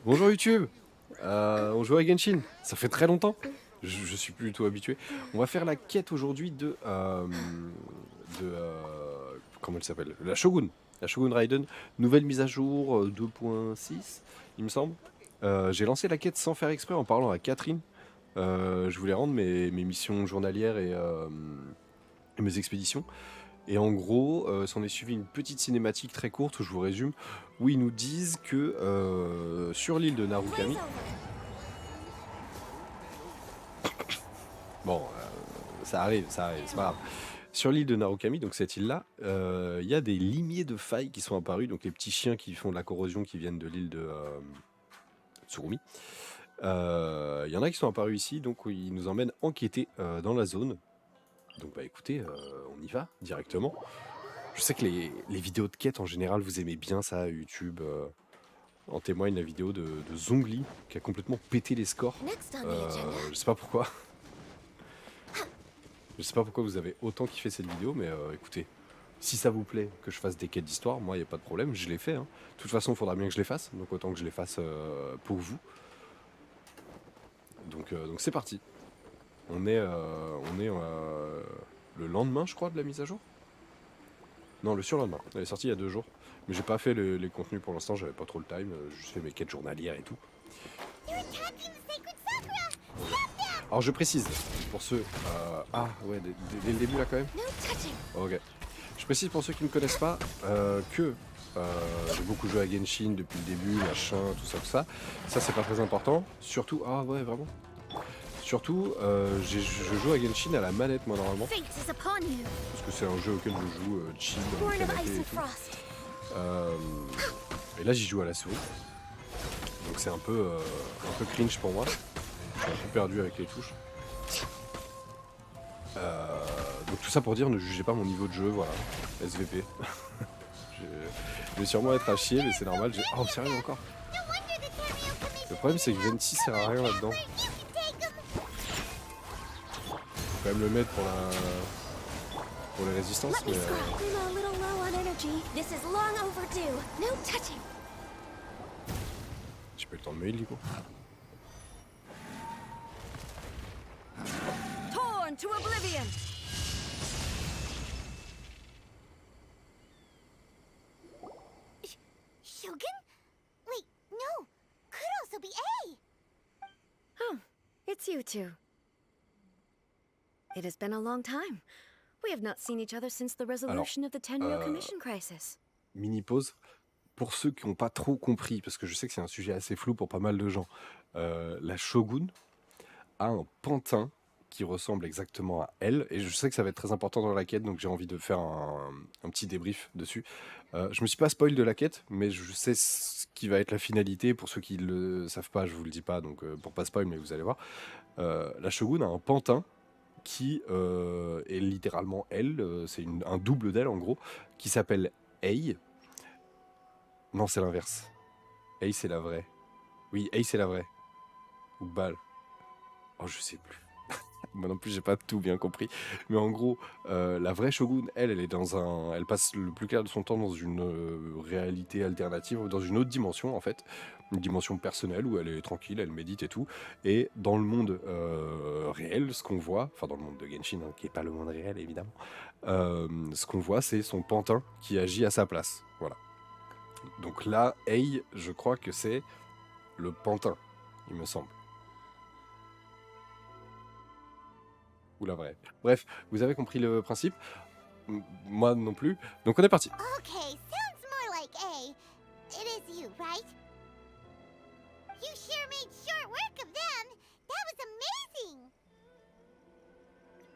Bonjour YouTube. On joue à Genshin. Ça fait très longtemps. Je suis plus du tout habitué. On va faire la quête aujourd'hui comment elle s'appelle? La Shogun. La Shogun Raiden. Nouvelle mise à jour 2.6, il me semble. J'ai lancé la quête sans faire exprès en parlant à Catherine. Je voulais rendre mes missions journalières et mes expéditions. Et en gros, s'en est suivi une petite cinématique très courte, je vous résume, où ils nous disent que sur l'île de Narukami, bon, ça arrive, c'est pas grave. Sur l'île de Narukami, donc cette île-là, il y a des limiers de failles qui sont apparus, donc les petits chiens qui font de la corrosion qui viennent de l'île de Tsurumi. Il y en a qui sont apparus ici, donc ils nous emmènent enquêter dans la zone. Donc bah écoutez, on y va directement. Je sais que les vidéos de quête en général, vous aimez bien ça, YouTube. En témoigne la vidéo de Zhongli qui a complètement pété les scores. Je sais pas pourquoi. Je sais pas pourquoi vous avez autant kiffé cette vidéo, mais écoutez, si ça vous plaît que je fasse des quêtes d'histoire, moi il n'y a pas de problème, je les fais. Hein. De toute façon, il faudra bien que je les fasse, donc autant que je les fasse pour vous. Donc c'est parti. On est le lendemain, je crois, de la mise à jour. Non, le surlendemain. Elle est sortie il y a 2 jours. Mais j'ai pas fait les contenus pour l'instant, j'avais pas trop le time. Je fais mes quêtes journalières et tout. Alors je précise, pour ceux... ah ouais, dès le début là quand même. Ok. Je précise pour ceux qui ne connaissent pas que j'ai beaucoup joué à Genshin depuis le début, machin, tout ça, tout ça. Ça c'est pas très important. Surtout... Ah ouais, vraiment. Surtout, je joue à Genshin à la manette moi normalement. Parce que c'est un jeu auquel je joue chill dans le canapé et tout. Et là j'y joue à la souris. Donc c'est un peu cringe pour moi. Je suis un peu perdu avec les touches. Donc tout ça pour dire, ne jugez pas mon niveau de jeu, voilà. SVP. Je vais sûrement être à chier, mais c'est normal. Oh sérieux encore. Le problème c'est que 26 sert à rien là-dedans. Faut quand même le mettre pour les résistances, mais j'ai pas eu le temps de mail du coup. To oblivion. Shogun? Wait, no. Could also be A. Oh, it's you two. It has been a long time. We have not seen each other since the resolution of the Tenryo Commission crisis. Mini pause. Pour ceux qui n'ont pas trop compris, parce que je sais que c'est un sujet assez flou pour pas mal de gens, la Shogun a un pantin qui ressemble exactement à elle, et je sais que ça va être très important dans la quête, donc j'ai envie de faire un petit débrief dessus. Je me suis pas spoil de la quête, mais je sais ce qui va être la finalité. Pour ceux qui le savent pas, je vous le dis pas, donc pour pas spoil, mais vous allez voir. La Shogun a un pantin qui est littéralement elle, c'est un double d'elle en gros, qui s'appelle Ei. Non, c'est l'inverse. Ei, c'est la vraie. Oui, Ei, c'est la vraie. Ou Bal. Oh, je sais plus. Moi non plus, j'ai pas tout bien compris. Mais en gros, la vraie Shogun, elle est elle passe le plus clair de son temps dans une réalité alternative, dans une autre dimension en fait, une dimension personnelle où elle est tranquille, elle médite et tout. Et dans le monde réel, ce qu'on voit, enfin dans le monde de Genshin, hein, qui est pas le monde réel évidemment, ce qu'on voit, c'est son pantin qui agit à sa place. Voilà. Donc là, Ei, je crois que c'est le pantin, il me semble. Ou la vraie. Bref, vous avez compris le principe. Moi non plus. Donc on est parti. Okay, sounds more like A. It is you, right? You sure made short work of them. That was amazing.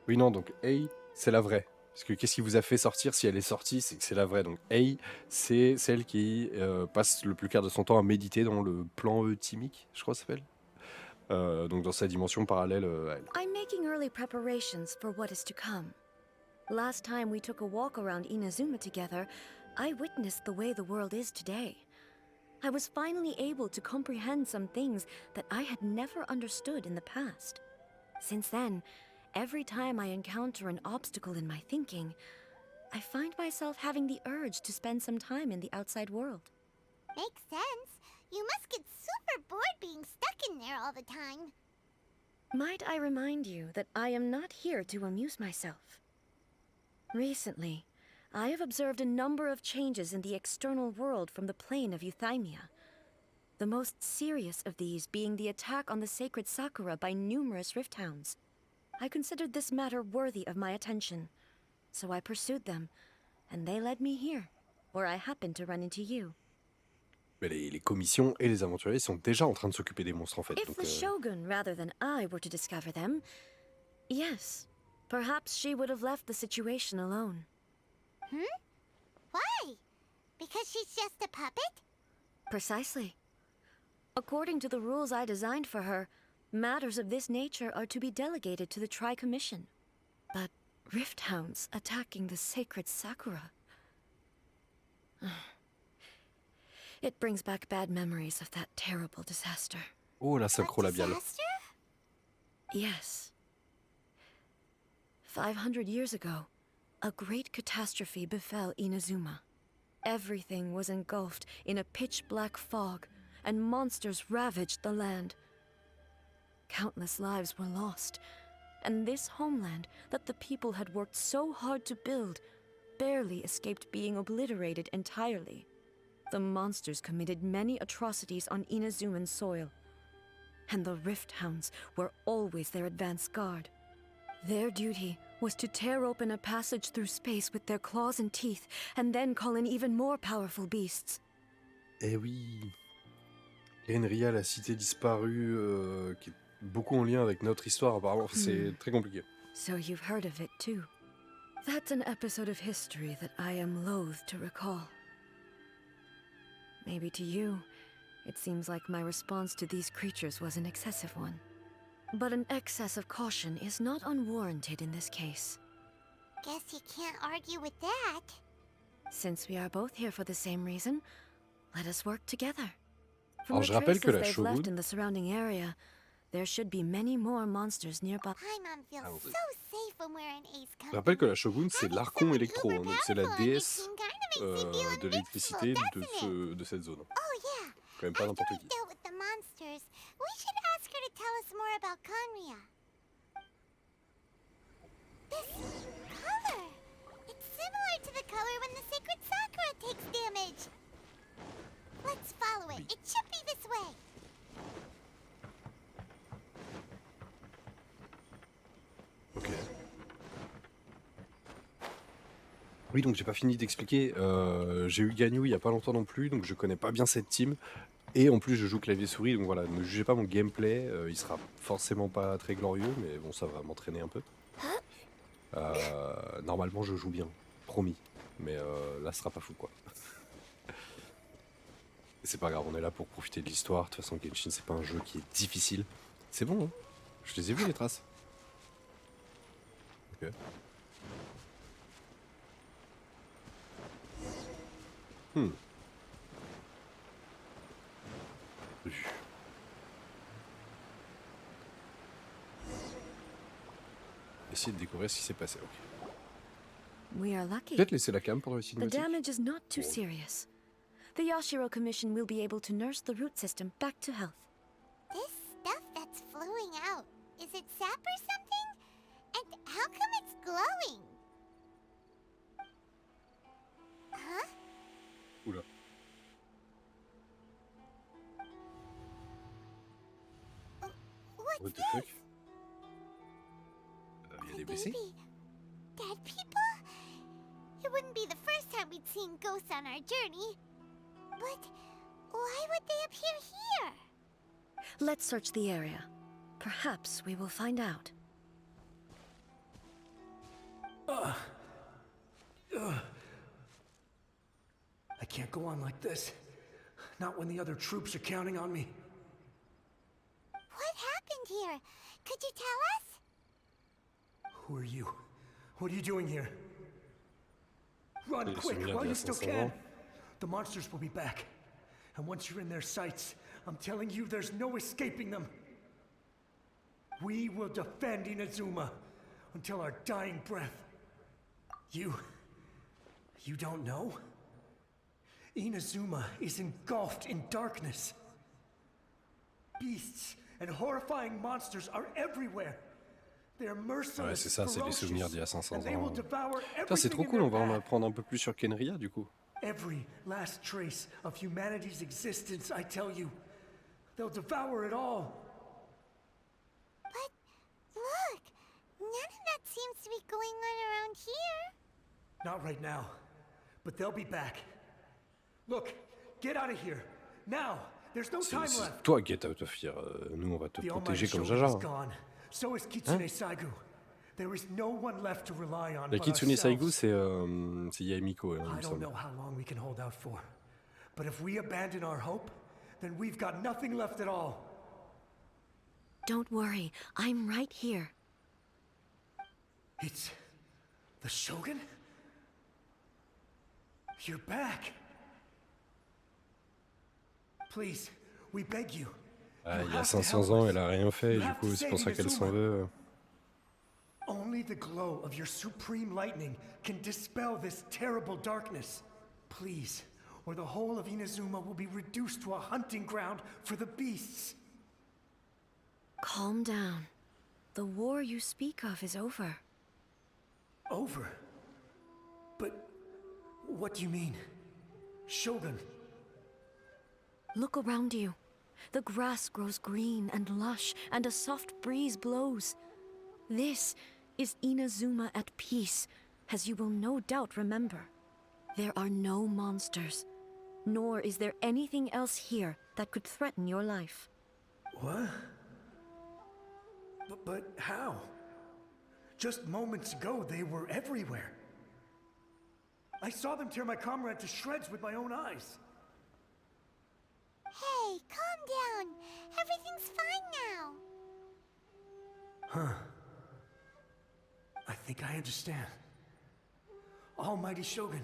Oui, non, donc Ei, c'est la vraie. Parce que qu'est-ce qui vous a fait sortir si elle est sortie, c'est que c'est la vraie. Donc Ei, c'est celle qui passe le plus clair de son temps à méditer dans le plan euthymique, je crois que ça s'appelle. Donc dans sa dimension parallèle à elle. I'm making early preparations for what is to come. Last time we took a walk around Inazuma together, I witnessed the way the world is today. I was finally able to comprehend some things that I had never understood in the past. Since then, every time I encounter an obstacle in my thinking, I find myself having the urge to spend some time in the outside world. Makes sense. You must get all the time. Might I remind you that I am not here to amuse myself? Recently, I have observed a number of changes in the external world from the plane of Euthymia. The most serious of these being the attack on the sacred Sakura by numerous rift hounds. I considered this matter worthy of my attention, so I pursued them, and they led me here, where I happened to run into you. Mais les commissions et les aventuriers sont déjà en train de s'occuper des monstres en fait. If Donc, the Shogun rather than I were to discover them, yes, perhaps she would have left the situation alone. Why? Because she's just a puppet? Precisely. According to the rules I designed for her, matters of this nature are to be delegated to the Tri-Commission. But rift hounds attacking the sacred Sakura... It brings back bad memories of that terrible disaster. oh la synchro labiale. Disaster? Yes. 500 years ago, a great catastrophe befell Inazuma. Everything was engulfed in a pitch-black fog, and monsters ravaged the land. Countless lives were lost, and this homeland that the people had worked so hard to build barely escaped being obliterated entirely. The monsters committed many atrocities on Inazuman soil, and the Rift Hounds were always their advance guard. Their duty was to tear open a passage through space with their claws and teeth, and then call in even more powerful beasts. Eh oui. Enria, la cité disparue, qui est beaucoup en lien avec notre histoire apparemment. C'est très compliqué. So you've heard of it too. That's an episode of history that I am loath to recall. Maybe to you, it seems like my response to these creatures was an excessive one. But an excess of caution is not unwarranted in this case. Guess you can't argue with that. Since we are both here for the same reason, let us work together. From Alors, the je rappelle que traces la they've left Shogun... in the surrounding area, there should be many more monsters nearby. Paimon feels Ah, oui. so safe when we're in Ace Je rappelle que la Shogun, c'est Having l'Archon someone électro, hein, donc c'est la uber-powerful on déesse your team kinda makes you feel de l'électricité invincible, de cette zone. Oh yeah. Quand même pas After n'importe we've qui. dealt with the monsters, we should ask her to tell us more about Conria. This color! It's similar to the color when the sacred Sakura takes damage. Let's follow it. It should be this way. Ok. Oui, donc j'ai pas fini d'expliquer. J'ai eu Ganyu il y a pas longtemps non plus, donc je connais pas bien cette team. Et en plus, je joue clavier souris, donc voilà, ne jugez pas mon gameplay. Il sera forcément pas très glorieux, mais bon, ça va m'entraîner un peu. Normalement, je joue bien, promis. Mais là, ce sera pas fou, quoi. C'est pas grave, on est là pour profiter de l'histoire. De toute façon, Genshin, c'est pas un jeu qui est difficile. C'est bon, hein. Je les ai vus, les traces. Ok. Vu. Essayer de découvrir ce qui s'est passé. Ok. We are lucky. Peut-être laisser la cam pendant les The cinématiques. damage is not too serious. The Yashiro Commission will be able to nurse the root system back to health. This stuff that's flowing out, is it sap or something? And how come it's glowing? Huh? Oula. What's What the this? fuck? Il y a des blessés? Baby, dead people? It wouldn't be the first time we'd seen ghosts on our journey. But why would they appear here? Let's search the area. Perhaps we will find out. I can't go on like this. Not when the other troops are counting on me. What happened here? Could you tell us? Who are you? What are you doing here? Run Les quick souvenirs while d'il y you a still 500 can. ans. The monsters will be back. And once you're in their sights, I'm telling you there's no escaping them. We will defend Inazuma until our dying breath. You don't know? Inazuma is engulfed in darkness. Beasts and horrifying monsters are everywhere. They're Ouais, merciless, c'est ça, c'est les souvenirs d'il y a ferocious, 500 and they will ans. devour Putain, c'est trop everything in cool, their on va en path. apprendre un peu plus sur Kenria, du coup. Every last trace of humanity's existence, I tell you. They'll devour it all. But look, none of that seems to be going on around here. Not right now, but they'll be back. Look, get out of here. Now, there's no time C'est left. toi, get out of here. Nous, on va te The protéger Almighty comme Shogun Jaja. is gone. So is Kitsune Saigu. There is no one left to rely on La but Kitsune Saigu, ourselves. c'est Yaemiko, il I me don't semble. know how long we can hold out for. But if we abandon our hope, then we've got nothing left at all. Don't worry, I'm right here. It's the Shogun? You're back. Please, we beg you. Ah, You il y a have to 500 help ans, us. elle a rien fait, You du have coup, to c'est pour save ça qu'elle s'en Inazuma. veut. Only the glow of your supreme lightning can dispel this terrible darkness. Please, or the whole of Inazuma will be reduced to a hunting ground for the beasts. Calm down. The war you speak of is over. Over? But what do you mean? Shogun? Look around you. The grass grows green and lush, and a soft breeze blows. This is Inazuma at peace, as you will no doubt remember. There are no monsters, nor is there anything else here that could threaten your life. What? But how? Just moments ago, they were everywhere. I saw them tear my comrade to shreds with my own eyes. Hey, calm down. Everything's fine now. Huh. I think I understand. Almighty Shogun,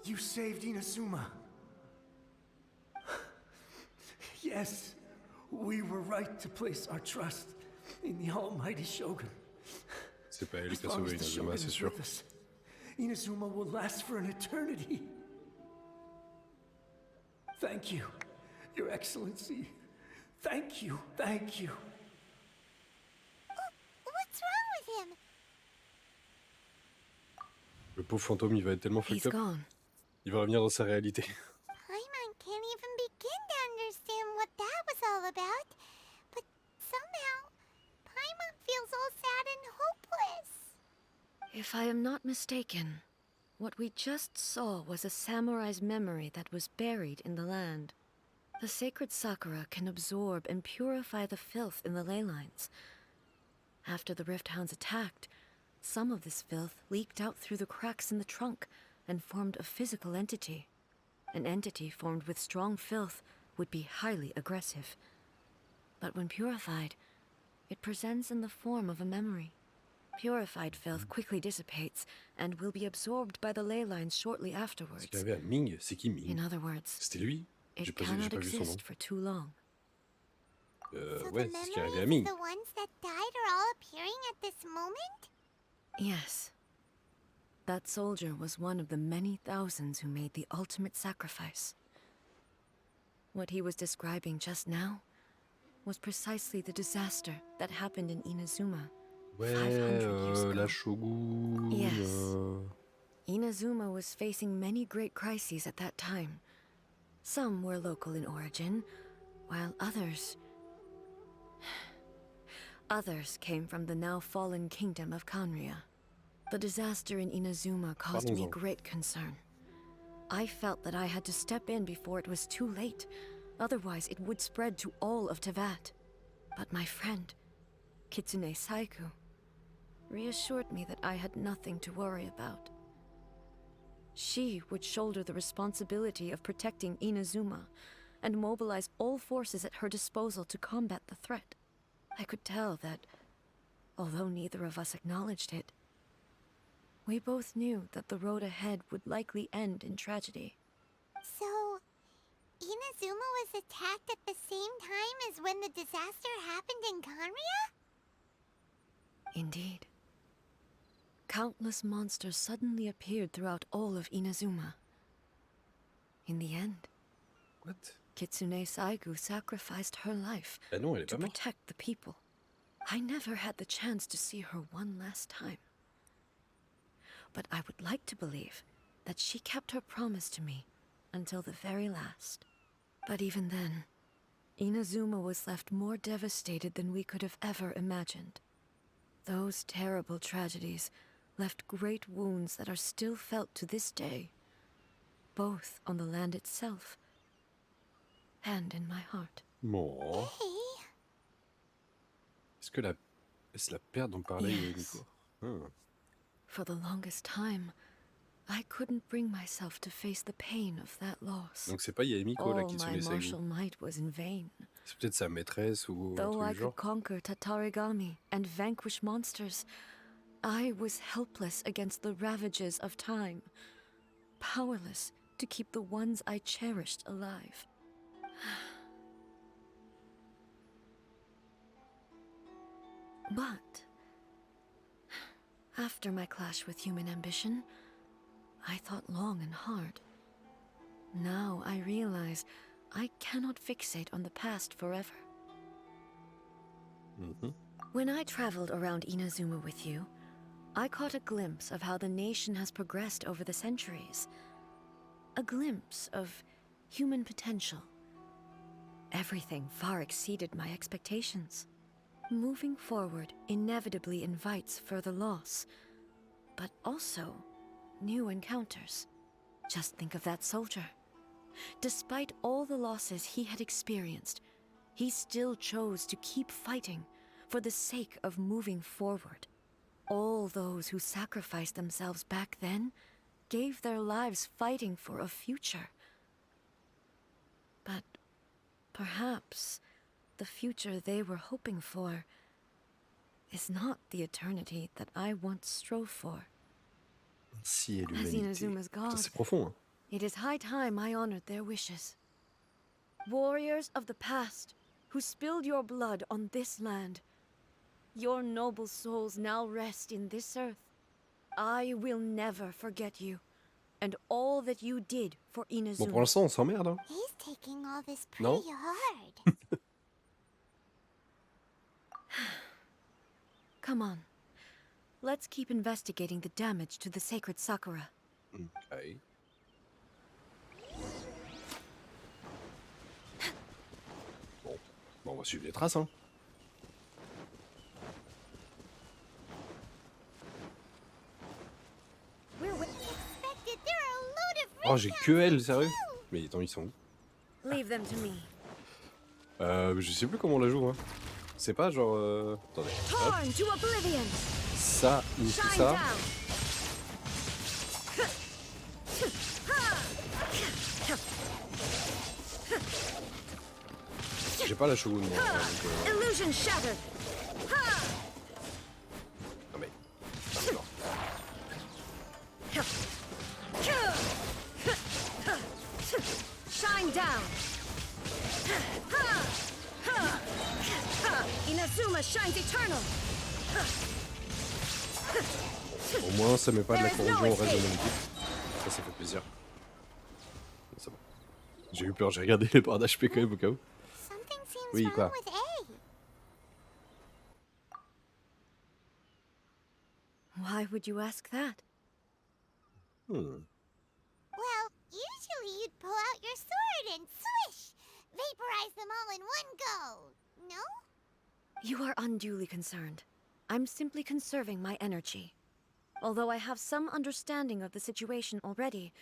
you saved Inazuma. Yes, we were right to place our trust in the Almighty Shogun. C'est pas elle As qui a long sauvé as the Inazuma, Shogun c'est is sûr. with us, Inazuma will last for an eternity. Thank you, Your Excellency. Thank you, thank you. What's wrong with him? Le pauvre fantôme, il va être tellement He's fucked up. gone. Il va revenir dans sa réalité. Paimon can't even begin to understand what that was all about. But somehow, Paimon feels all sad and hopeless. If I am not mistaken, what we just saw was a samurai's memory that was buried in the land. The sacred sakura can absorb and purify the filth in the ley lines. After the Rift Hounds attacked, some of this filth leaked out through the cracks in the trunk and formed a physical entity. An entity formed with strong filth would be highly aggressive. But when purified, it presents in the form of a memory. Purified filth quickly dissipates and will be absorbed by the ley lines shortly Ce afterwards. qu'il y avait à Ming, c'est qui Ming? In other words, C'était lui? J'ai it pas cannot vu son nom. exist for too long. So Ouais, the c'est ce qui est arrivé à memories Ming. of the ones that died are all appearing at this moment? Yes. That soldier was one of the many thousands who made the ultimate sacrifice. What he was describing just now was precisely the disaster that happened in Inazuma 500 years ago. La Shogun. Yes. Inazuma was facing many great crises at that time. Some were local in origin, while others came from the now fallen kingdom of Kanria. The disaster in Inazuma caused me Parlons-en. great concern. I felt that I had to step in before it was too late, otherwise it would spread to all of Tevat. But my friend, Kitsune Saiku, reassured me that I had nothing to worry about. She would shoulder the responsibility of protecting Inazuma and mobilize all forces at her disposal to combat the threat. I could tell that, although neither of us acknowledged it, we both knew that the road ahead would likely end in tragedy. So, Inazuma was attacked at the same time as when the disaster happened in Kanria? Indeed. Countless monsters suddenly appeared throughout all of Inazuma. In the end, What? Kitsune Saigu sacrificed her life Ah non, elle est to pas morte. protect the people. I never had the chance to see her one last time. But I would like to believe that she kept her promise to me until the very last. But even then, Inazuma was left more devastated than we could have ever imagined. Those terrible tragedies left great wounds that are still felt to this day, both on the land itself and in my heart. Bon. Hey, Est-ce la perte dont parlait Yes. Yumiko? Ah. For the longest time, I couldn't bring myself to face the pain of that loss. Donc c'est pas Yumiko là All qui my Kitsune martial Saigu. might was in vain. C'est peut-être sa maîtresse ou un Though truc I du genre. could conquer Tatarigami and vanquish monsters, I was helpless against the ravages of time, powerless to keep the ones I cherished alive. But after my clash with human ambition, I thought long and hard. Now I realize I cannot fixate on the past forever. When I traveled around Inazuma with you, I caught a glimpse of how the nation has progressed over the centuries. A glimpse of human potential. Everything far exceeded my expectations. Moving forward inevitably invites further loss, but also new encounters. Just think of that soldier. Despite all the losses he had experienced, he still chose to keep fighting for the sake of moving forward. All those who sacrificed themselves back then gave their lives fighting for a future. But perhaps the future they were hoping for is not the eternity that I once strove for. Si et As l'humanité. Inazuma's Putain, god, c'est profond, hein. it is high time I honored their wishes. Warriors of the past, who spilled your blood on this land, your noble souls now rest in this earth. I will never forget you, and all that you did for Bon, pour Inazuma. l'instant, on s'emmerde, hein. he's taking all this No? pretty hard. Come on. Let's keep investigating the damage to the sacred Sakura. Ok. Bon, on va suivre les traces, hein. We're expected. There are a load of Oh, j'ai que elle, sérieux? Mais attends, ils sont où? Leave them to me. Je sais plus comment on la joue, hein. C'est pas genre... Attendez. Hop. Torn to oblivion! Ça ou Shine ça. down! J'ai pas la Shogun, moi. Donc, Illusion shattered! non mais... D'accord. Shine down! Inazuma shines eternal! Au moins, ça met pas de la There is no corrosion au reste de escape. mon équipe. Ça fait plaisir. C'est bon. J'ai eu peur, j'ai regardé les barres d'HP quand même au cas où. Something seems Oui, wrong quoi? with A. Why would you ask that? Well, usually you'd pull out your sword and swish, vaporize them all in one go. No? You are unduly concerned. I'm simply conserving my energy. Although I have some understanding of the situation already,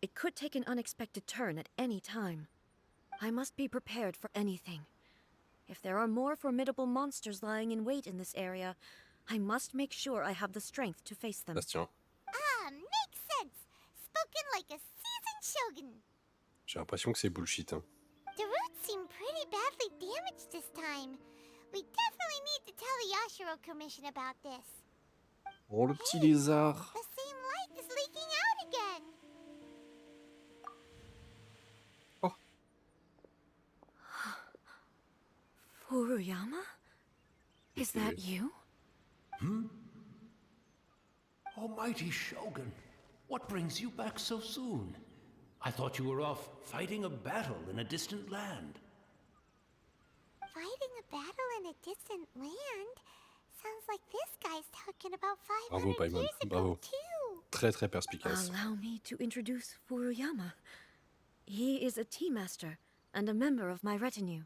it could take an unexpected turn at any time. I must be prepared for anything. If there are more formidable monsters lying in wait in this area, I must make sure I have the strength to face them. Bastien. Ah, makes sense. Spoken like a seasoned shogun. J'ai l'impression que c'est bullshit, hein. The roots seem pretty badly damaged this time. We definitely need to tell the Yashiro Commission about this. Oh, le petit lézard. The same light is leaking out again. Oh. Furuyama? Is that you? Almighty Shogun, what brings you back so soon? I thought you were off fighting a battle in a distant land. Fighting a battle in a distant land? Sounds like this guy's talking about Bravo, 500 Paimon. years ago, Bravo. too. Très très perspicace. Allow me to introduce Furuyama. He is a tea master and a member of my retinue.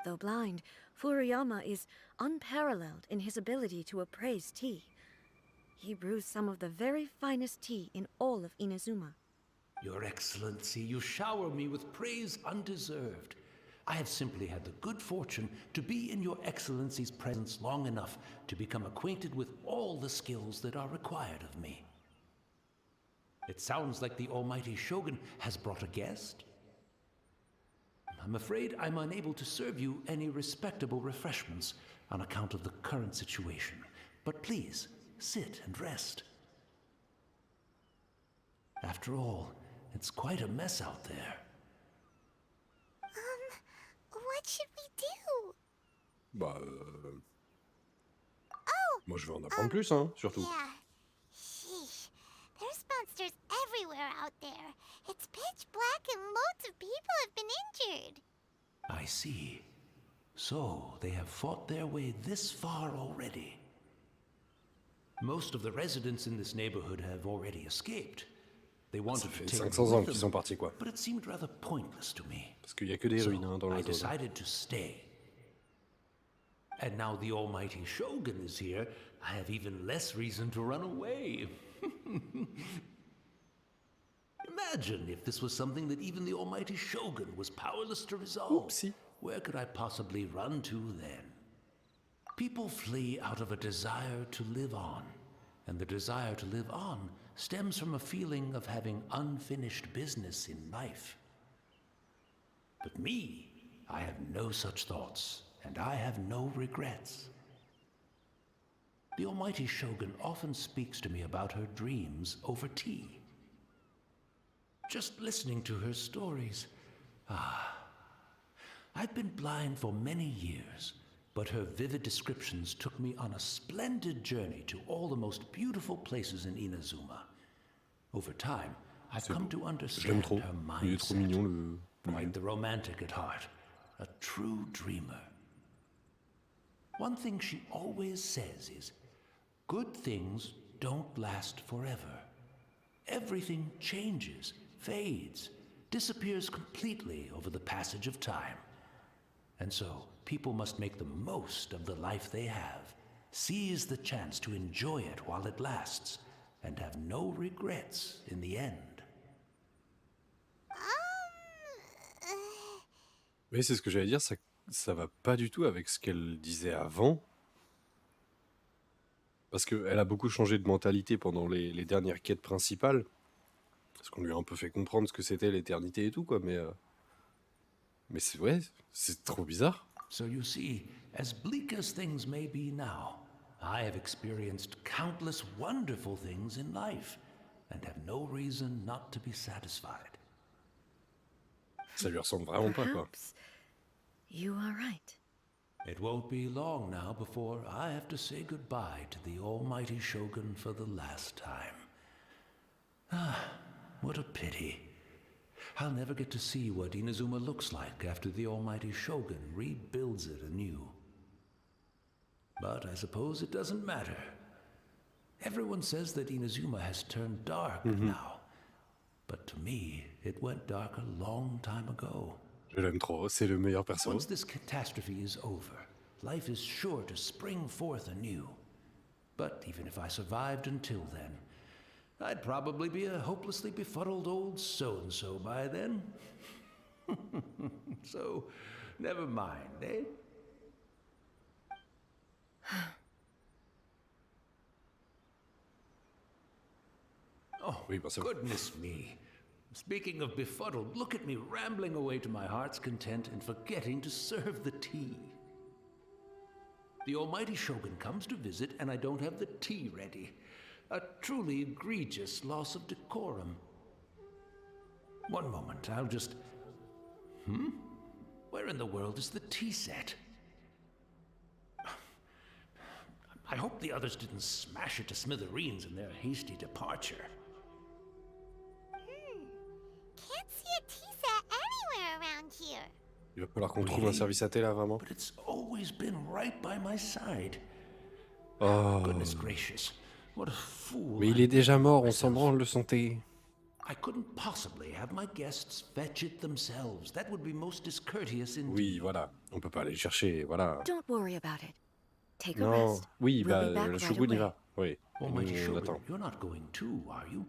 Though blind, Furuyama is unparalleled in his ability to appraise tea. He brews some of the very finest tea in all of Inazuma. Your Excellency, you shower me with praise undeserved. I have simply had the good fortune to be in Your Excellency's presence long enough to become acquainted with all the skills that are required of me. It sounds like the almighty Shogun has brought a guest. I'm afraid I'm unable to serve you any respectable refreshments on account of the current situation. But please, sit and rest. After all, it's quite a mess out there. What should we do? Bah, Oh! moi je veux en apprendre plus, hein, surtout. Yeah. Sheesh. There's monsters everywhere out there. It's pitch black and loads of people have been injured. I see. So, they have fought their way this far already. Most of the residents in this neighborhood have already escaped. They Ça wanted to fait take me 500 ans with qu'ils them, sont partis, quoi. but it seemed rather pointless to me. Parce qu'il y a que des So, ruines hein, dans I la zone. decided to stay. And now the almighty Shogun is here, I have even less reason to run away. Imagine if this was something that even the almighty Shogun was powerless to resolve. Oopsie. Where could I possibly run to then? People flee out of a desire to live on, and the desire to live on stems from a feeling of having unfinished business in life. But me, I have no such thoughts, and I have no regrets. The almighty Shogun often speaks to me about her dreams over tea. Just listening to her stories, I've been blind for many years, but her vivid descriptions took me on a splendid journey to all the most beautiful places in Inazuma. Over time, I've come to Je l'aime understand trop. her Il est trop mindset. mignon, le Quite the romantic at heart, a true dreamer. One thing she always says is, good things don't last forever. Everything changes, fades, disappears completely over the passage of time. And so, people must make the most of the life they have, seize the chance to enjoy it while it lasts, and have no regrets in the end. Oui, c'est ce que j'allais dire, ça va pas du tout avec ce qu'elle disait avant. Parce qu'elle a beaucoup changé de mentalité pendant les dernières quêtes principales. Parce qu'on lui a un peu fait comprendre ce que c'était l'éternité et tout, quoi. Mais c'est vrai, c'est trop bizarre. So you see, as bleak as things may be now, I have experienced countless wonderful things in life, and have no reason not to be satisfied. Ça lui ressemble vraiment pas, quoi. Perhaps you are right. It won't be long now before I have to say goodbye to the almighty Shogun for the last time. What a pity. I'll never get to see what Inazuma looks like after the almighty Shogun rebuilds it anew. But I suppose it doesn't matter. Everyone says that Inazuma has turned dark now. But to me, it went dark a long time ago. Je l'aime trop, c'est le meilleur perso. Once this catastrophe is over, life is sure to spring forth anew. But even if I survived until then, I'd probably be a hopelessly befuddled old so-and-so by then. So, never mind, eh? Oh, Oui, bah, ça- goodness me. Speaking of befuddled, look at me rambling away to my heart's content and forgetting to serve the tea. The almighty Shogun comes to visit and I don't have the tea ready. A truly egregious loss of decorum. One moment, I'll just... Where in the world is the tea set? I hope the others didn't smash it to smithereens in their hasty departure. Can't Il va falloir qu'on trouve un service AT là, vraiment. But it's always been right by my side. Oh. Goodness gracious, what a fool. Mais il est déjà mort, on s'en branle le santé. I couldn't possibly have my guests fetch it themselves. That would be most discourteous indeed. Oui, voilà. On peut pas aller le chercher, voilà. Don't worry about it. Take a Non. rest. Oui, We'll bah, be back le right Shogun y away. va. Oui. Almighty Nous, on Shogun, attend. you're not going too, are you?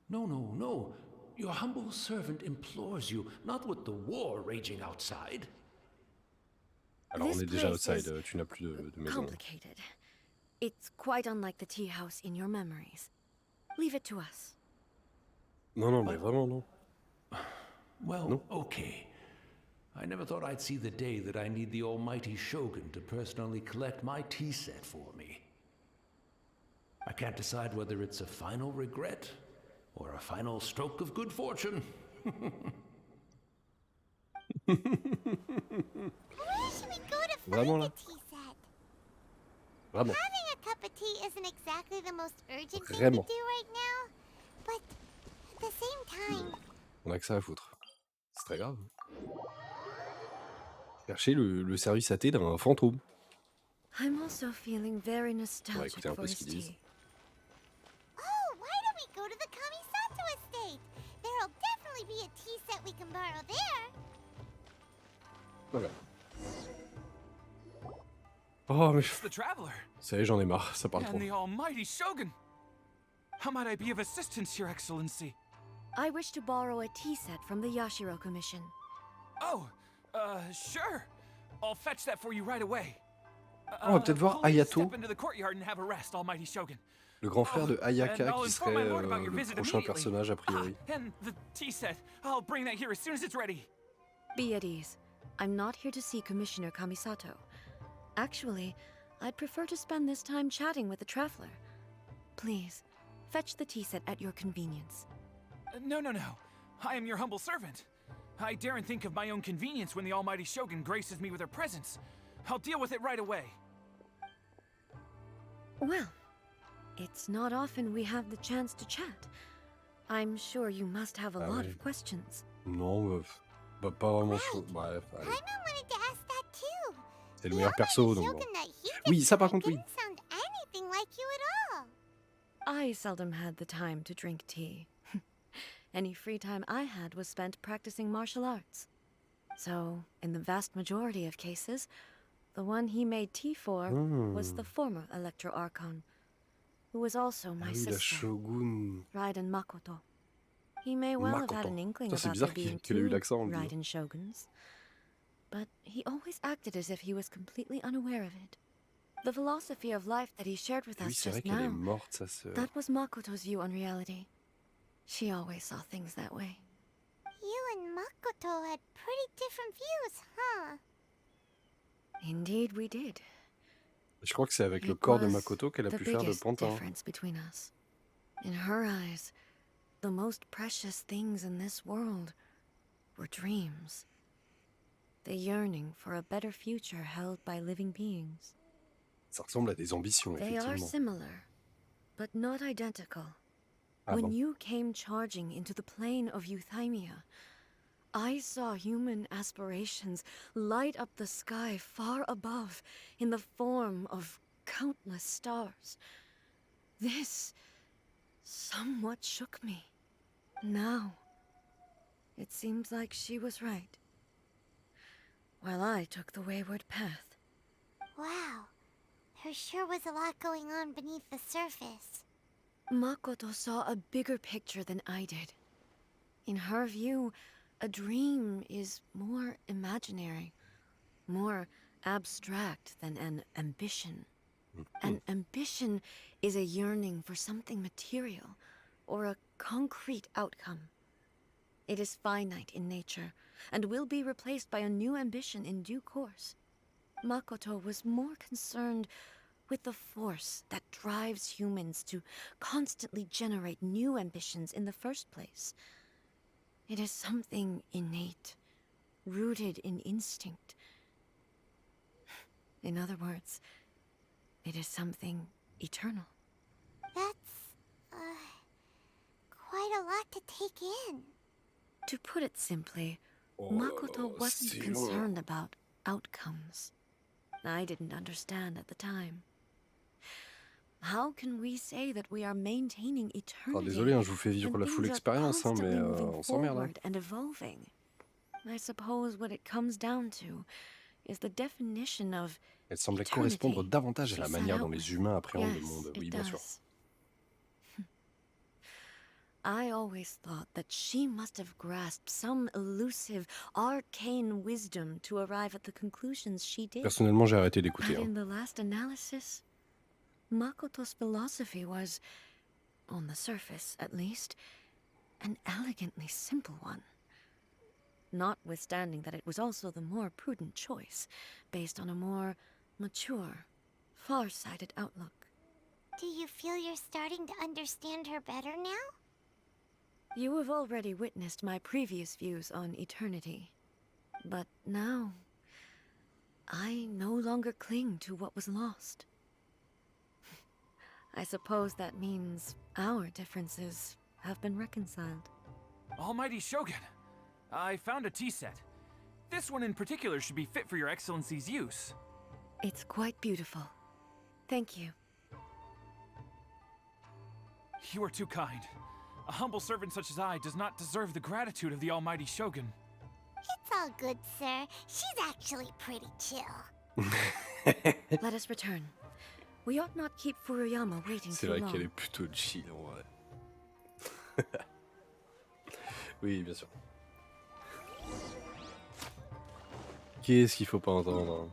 No, no, no. Your humble servant implores you, not with the war raging outside. Alors, on This est déjà place outside, is tu n'as plus de maison. Complicated. It's quite unlike the tea house in your memories. Leave it to us. Non, non, mais vraiment, non. Well, No. okay. I never thought I'd see the day that I need the almighty Shogun to personally collect my tea set for me. I can't decide whether it's a final regret or a final stroke of good fortune. Where should we go to Vraiment, find là? a tea set? Vraiment. Having a cup of tea isn't exactly the most urgent thing to Vraiment. do right now, but at the same time, On a que ça à foutre. C'est très grave. Chercher le service AT d'un fantôme. I'm also feeling very On va nostalgic écouter un for peu ce his qu'ils disent. tea. oh, why don't we go to the Kamisato estate? There'll definitely be a tea set we can borrow there. Voilà. Oh, mais The Traveler ça y est, j'en ai marre, ça parle trop. and the almighty Shogun. How might I be of assistance, Your Excellency? I wish to borrow a tea set from the Yashiro Commission. Oh, sure. I'll fetch that for you right away. On va peut-être voir Please Hayato, step into the courtyard and have a rest, almighty Shogun. le grand frère de Oh, Ayaka, and I'll qui inform serait my lord about your le visit prochain immediately. personnage a priori. And the tea set. I'll bring that here as soon as it's ready. Be at ease. I'm not here to see Commissioner Kamisato. Actually, I'd prefer to spend this time chatting with the traveler. Please, fetch the tea set at your convenience. No, no, no. I am your humble servant. I daren't think of my own convenience when the almighty Shogun graces me with her presence. I'll deal with it right away. Well, it's not often we have the chance to chat. I'm sure you must have a Ah lot oui. of questions. Non, bah, pas vraiment chaud. Bref, allez. Paimon wanted to ask that too. C'est le meilleur perso, donc bon. Oui, ça par contre, oui. Didn't sound anything like you at all. I seldom had the time to drink tea. Any free time I had was spent practicing martial arts. So, in the vast majority of cases, the one he made tea for was the former Electro Archon, who was also Ah my oui, la sister, Shogun. Raiden Makoto. He may well have had Makoto. an inkling Ça, c'est about bizarre there being qu'il ait eu two l'accent, lui. Raiden Shoguns, but he always acted as if he was completely unaware of it. The philosophy of life that he shared with Oui, us c'est vrai just qu'elle est now, morte, sa sœur. that was Makoto's view on reality. She always saw things that way. You and Makoto had pretty different views, huh? Indeed, we did. Je crois que c'est avec le It corps de was Makoto qu'elle a the pu faire de biggest pantin. difference between us. In her eyes, the most precious things in this world were dreams. The yearning for a better future held by living beings. Ça ressemble à des ambitions, They are effectivement. similar, but not identical. Ah When bon. you came charging into the plane of Euthymia, I saw human aspirations light up the sky far above in the form of countless stars. This somewhat shook me. Now, it seems like she was right, while I took the wayward path. Wow. There sure was a lot going on beneath the surface. Makoto saw a bigger picture than I did. In her view, a dream is more imaginary, more abstract than an ambition. An ambition is a yearning for something material or a concrete outcome. It is finite in nature and will be replaced by a new ambition in due course. Makoto was more concerned with the force that drives humans to constantly generate new ambitions in the first place. It is something innate, rooted in instinct. In other words, it is something eternal. That's, quite a lot to take in. To put it simply, Oh là Makoto là, wasn't c'est long. concerned about outcomes. I didn't understand at the time. How can we say that we are maintaining Oh, eternity désolé, hein, je vous fais vivre when la full things are expérience, hein, mais constantly moving on s'emmerde. Hein. forward and evolving? I suppose what it comes down to is the definition of Elle semblait eternity correspondre davantage à she la set manière dont out les with. humains appréhendent le Yes, monde. it Oui, bien sûr. does. I always thought that she must have grasped some elusive, arcane wisdom to arrive at the conclusions she did. Personnellement, j'ai arrêté But d'écouter. Hein. in the last analysis, Makoto's philosophy was, on the surface at least, an elegantly simple one. Notwithstanding that it was also the more prudent choice, based on a more mature, far-sighted outlook. Do you feel you're starting to understand her better now? You have already witnessed my previous views on eternity. But now, I no longer cling to what was lost. I suppose that means our differences have been reconciled. Almighty Shogun, I found a tea set. This one in particular should be fit for your excellency's use. It's quite beautiful. Thank you. You are too kind. A humble servant such as I does not deserve the gratitude of the almighty Shogun. It's all good, sir. She's actually pretty chill. Let us return. We ought not keep Furuyama waiting C'est too vrai long. qu'elle est plutôt chill en vrai. Oui, bien sûr. Qu'est-ce qu'il faut pas entendre?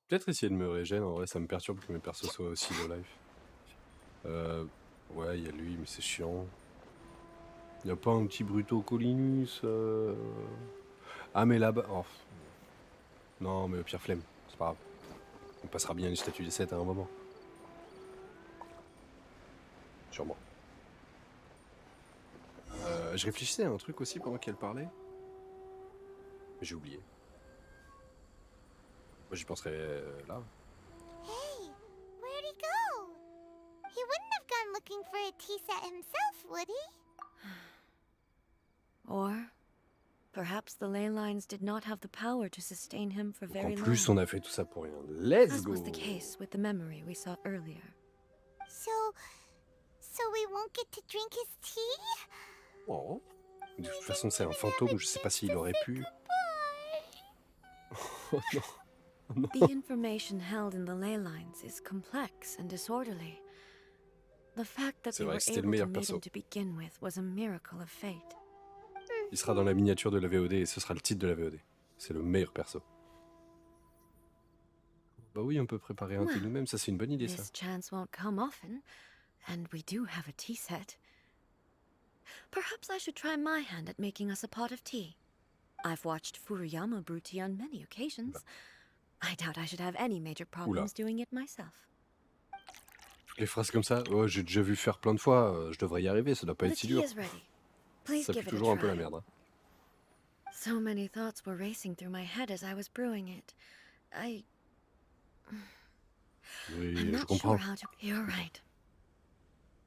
Peut-être essayer de me régénérer, en vrai ça me perturbe que mes persos soient aussi low life. Ouais, il y a lui, mais c'est chiant. Y a pas un petit Bruto Collinus Ah mais là-bas... Oh. Non mais au pire flemme, c'est pas grave. On passera bien une statue des 7 à un moment. Sûrement. Je réfléchissais à un truc aussi pendant qu'elle parlait. Mais j'ai oublié. Moi j'y penserai là. Hey, where'd he go? He wouldn't have gone looking for a tea set himself, would he? Or perhaps the ley lines did not have the power to sustain him for Donc very en plus long. on a fait tout ça pour rien. Let's As go. was the case with the memory we saw earlier. So we won't get to drink his tea? Oh. De toute façon c'est un fantôme, je sais pas s'il aurait pu. Oh non. Oh non. The information held in the ley lines is complex and disorderly. The fact that C'est they vrai were que c'était le able to meilleur meet perso. him to begin with was a miracle of fate. Il sera dans la miniature de la VOD et ce sera le titre de la VOD. C'est le meilleur perso. Bah oui, on peut préparer un thé nous-mêmes, ça c'est une bonne idée ça. This chance won't come often, and we do have a tea set. Perhaps I should try my hand at making us a pot of tea. I've watched Furuyama brew tea on many occasions. I doubt I should have any major problems doing it myself. Les phrases comme ça, ouais, j'ai déjà vu faire plein de fois, je devrais y arriver, ça doit pas The être si tea dur. is ready. Please Ça give fait it a toujours un peu la try. merde. Hein. So many thoughts were racing through my head as I was brewing it. I'm Oui, je not comprends. sure how to. You're right.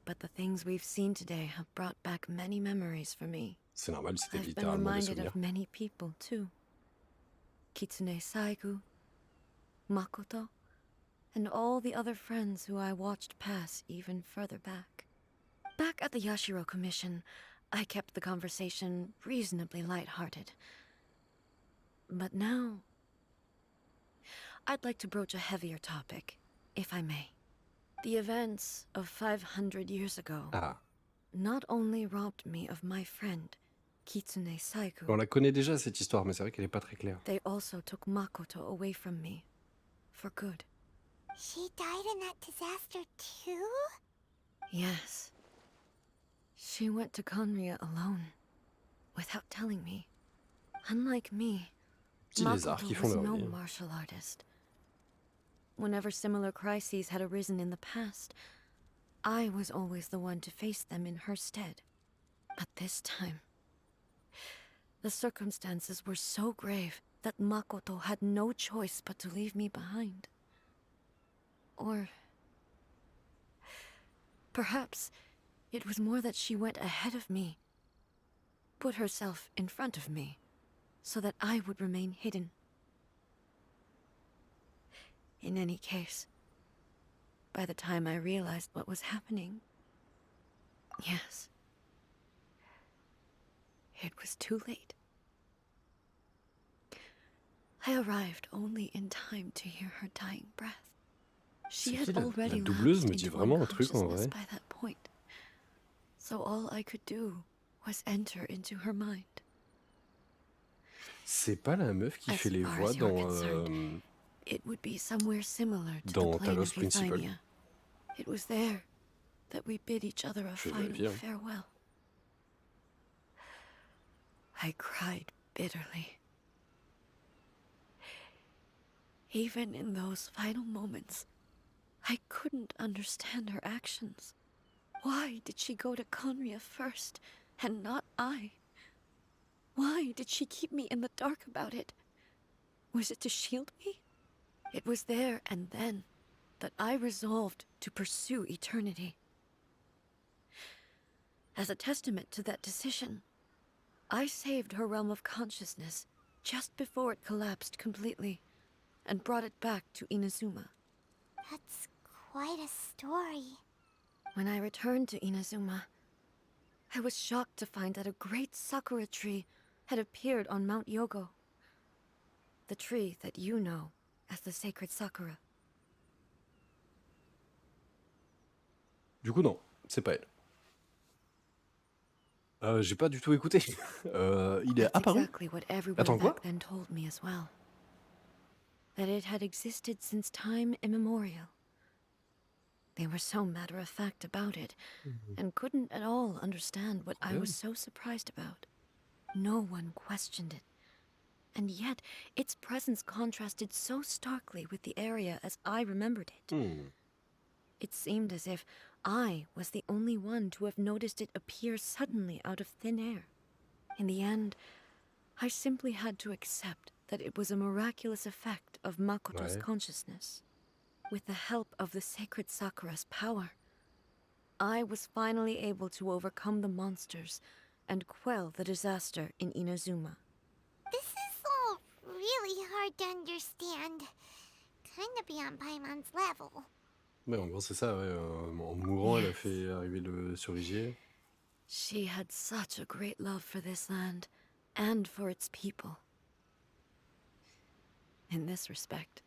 But the things we've seen today have brought back many memories for me. C'est normal, c'était I've been littéralement des reminded souvenirs. of many people too. Kitsune Saigu, Makoto, and all the other friends who I watched pass even further back. Back at the Yashiro Commission, I kept the conversation reasonably light-hearted. But now, I'd like to broach a heavier topic, if I may. The events of 500 years ago Ah, not only robbed me of my friend, Kitsune Saigu, on la connaît déjà cette histoire, mais c'est vrai qu'elle est pas très claire. they also took Makoto away from me. For good. She died in that disaster too? Yes. She went to Conria alone, without telling me. Unlike me, Petits lézards qui Makoto font was leur no vie. martial artist. Whenever similar crises had arisen in the past, I was always the one to face them in her stead. But this time, the circumstances were so grave that Makoto had no choice but to leave me behind. Or perhaps It was more that she went ahead of me, put herself in front of me, so that I would remain hidden. In any case, by the time I realized what was happening, yes, it was too late. I arrived only in time to hear her dying breath. She C'est had qui la already doubleuse lapsed me dit into vraiment un truc en unconsciousness vrai. by that point. So all I could do was enter into her mind. C'est pas la meuf qui As fait les far voix as you're dans concerned, it would be somewhere similar to the dans plane Talos of Principal. Euthymia. It was there that we bid each other a Je vais final vérifier, hein. farewell. I cried bitterly. Even in those final moments, I couldn't understand her actions. Why did she go to Conria first, and not I? Why did she keep me in the dark about it? Was it to shield me? It was there and then that I resolved to pursue eternity. As a testament to that decision, I saved her realm of consciousness just before it collapsed completely, and brought it back to Inazuma. That's quite a story. When I returned to Inazuma, I was shocked to find that a great sakura tree had appeared on Mount Yogo. The tree that you know as the sacred sakura. Du coup non, c'est pas elle. J'ai pas du tout écouté. Il est That's apparu? exactly what everyone Attends, quoi? back then told me as well. That it had existed since time immemorial. They were so matter-of-fact about it, and couldn't at all understand what I was so surprised about. No one questioned it. And yet, its presence contrasted so starkly with the area as I remembered it. It seemed as if I was the only one to have noticed it appear suddenly out of thin air. In the end, I simply had to accept that it was a miraculous effect of Makoto's Ouais. consciousness. With the help of the sacred Sakura's power, I was finally able to overcome the monsters and quell the disaster in Inazuma. This is all really hard to understand. Kinda beyond Paimon's level. Ouais, en gros c'est ça, ouais. En mourant, elle a fait arriver le survigier. She had such a great love for this land and for its people. In this respect,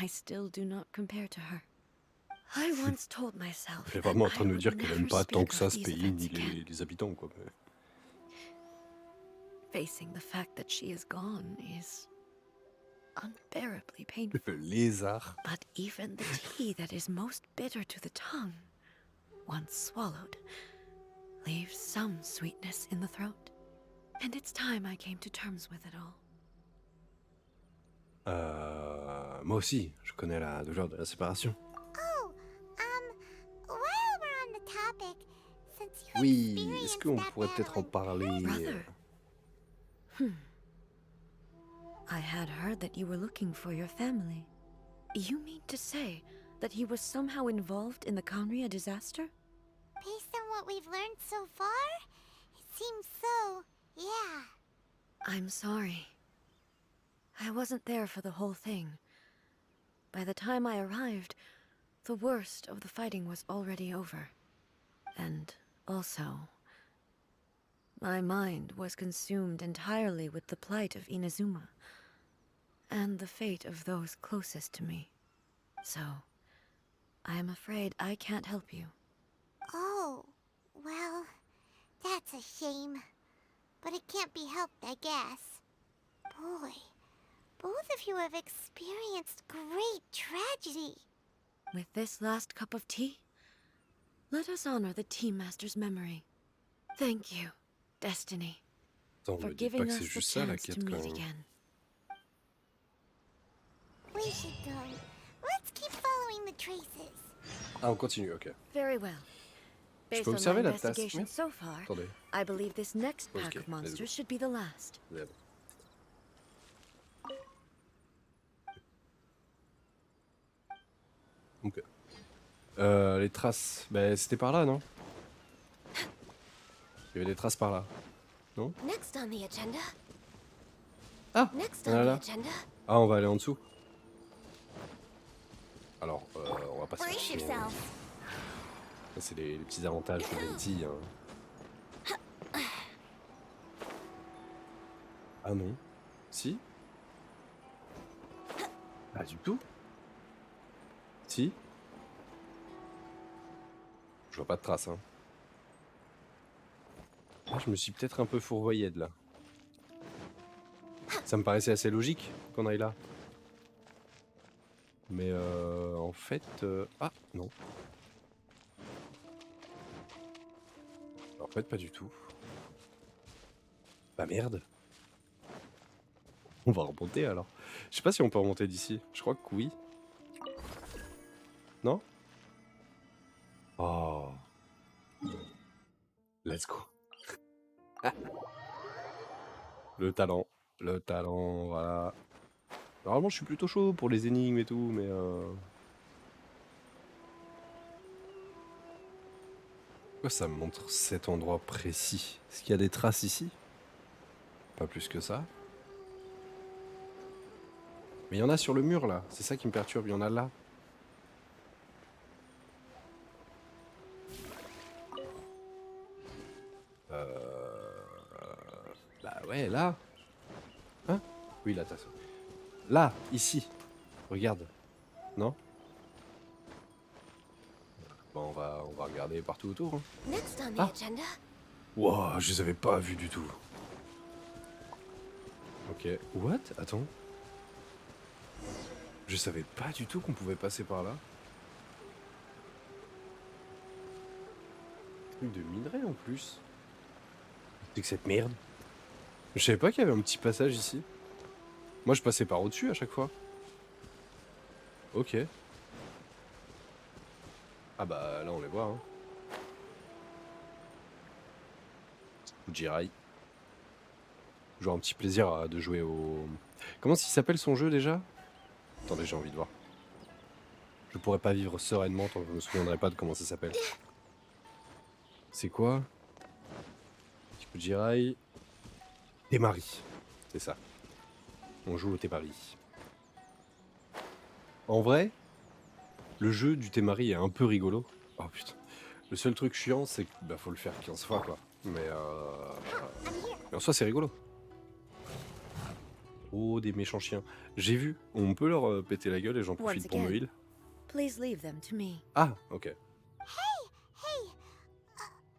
I still do not compare to her. I once told myself Elle est that vraiment en train I de nous would dire qu'elle aime never pas tant speak que ça of ce these pays events ni again. les habitants, quoi. Mais... Facing the fact that she is gone is unbearably painful. Le lézard. But even the tea that is most bitter to the tongue, once swallowed, leaves some sweetness in the throat. And it's time I came to terms with it all. Moi aussi, je connais la douleur de la séparation. Oh, while we're on the topic, since you Oui, est-ce experienced qu'on that pourrait peut-être en battle parler Brother. I had heard that you were looking for your family. You mean to say that he was somehow involved in the Conria disaster? based on what we've learned so far, it seems so, yeah. I'm sorry. I wasn't there for the whole thing. By the time I arrived, the worst of the fighting was already over. And also, my mind was consumed entirely with the plight of Inazuma, and the fate of those closest to me. So, I am afraid I can't help you. Oh, well, that's a shame. But it can't be helped, I guess. Boy, both of you have experienced great tragedy. With this last cup of tea, let us honor the Tea Master's memory. Thank you, Destiny, Attends, for me dis pas giving que us c'est the juste ça la chance to quête quand meet même. again. We should go. Let's keep following the traces. Ah, on continue, ok. Very well. Je Based peux on my observer la tasse. investigation Merde. so far, Attendez. I believe this next pack Okay, of let's go. monsters should be the last. Merde. Ok. Les traces, bah c'était par là, non? Il y avait des traces par là. Non? Next on the agenda. Ah! Next Voilà. on the agenda. Ah, on va aller en dessous. Alors, on va pas se faire Brace chier. yourself. Ça, c'est les petits avantages de Venti. Hein. Ah non. Si? Pas du tout. Si? Je vois pas de traces. Hein. Ah, je me suis peut-être un peu fourvoyé de là. Ça me paraissait assez logique qu'on aille là. Mais en fait... Ah, non. En fait, pas du tout. Bah merde. On va remonter alors. Je sais pas si on peut remonter d'ici. Je crois que oui. Non? Oh. Let's go. Le talent. Le talent, voilà. Normalement, je suis plutôt chaud pour les énigmes et tout, mais... Pourquoi ça me montre cet endroit précis? Est-ce qu'il y a des traces ici? Pas plus que ça. Mais il y en a sur le mur, là. C'est ça qui me perturbe. Il y en a là. Bah ouais, là. Hein? Oui, là, t'as ça. Là, ici. Regarde. Non? Bon, on va regarder partout autour. Hein. Next on the Ah. agenda. Wow, je les avais pas vus du tout. Ok. What? Attends. Je savais pas du tout qu'on pouvait passer par là. Truc de minerai en plus. C'est que cette merde. Je savais pas qu'il y avait un petit passage ici. Moi je passais par au-dessus à chaque fois. Ok. Ah bah là on les voit. Hein. Jirai. Toujours un petit plaisir de jouer au... Comment s'il s'appelle son jeu déjà? Attendez, j'ai envie de voir. Je pourrais pas vivre sereinement tant que je me souviendrai pas de comment ça s'appelle. C'est quoi? Jirai. Temari. C'est ça. On joue au Temari. En vrai, le jeu du Temari est un peu rigolo. Oh putain. Le seul truc chiant, c'est qu'il bah, faut le faire 15 fois quoi. Mais en soi, c'est rigolo. Oh, des méchants chiens. J'ai vu. On peut leur péter la gueule et j'en profite pour me heal. Please leave them to me. Ah, ok. Hey!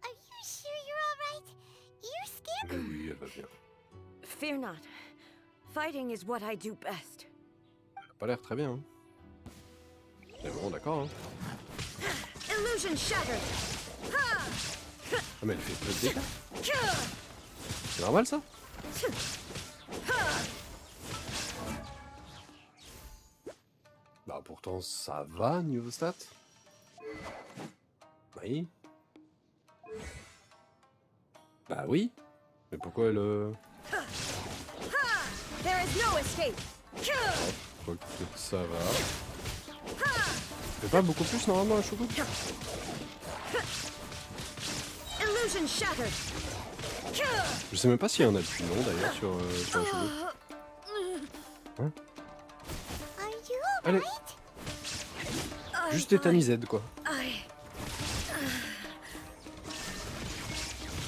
Are you sure you're alright? You scared me. Oui, elle va bien. Fear not. Fighting is what I do best. Elle a pas l'air très bien. Hein. Mais bon, d'accord. Hein. Illusion shattered. Ah, mais elle fait peu de dégâts. C'est normal ça? Bah pourtant ça va niveau stats. Oui. Bah oui. Mais pourquoi elle... There is no escape. Je crois que ça va. C'est pas beaucoup plus normalement un Shogun? Illusion shattered. Je sais même pas s'il y en a depuis long d'ailleurs sur un Shogun. Hein? Are you Allez, alright? juste tétanisé quoi. I...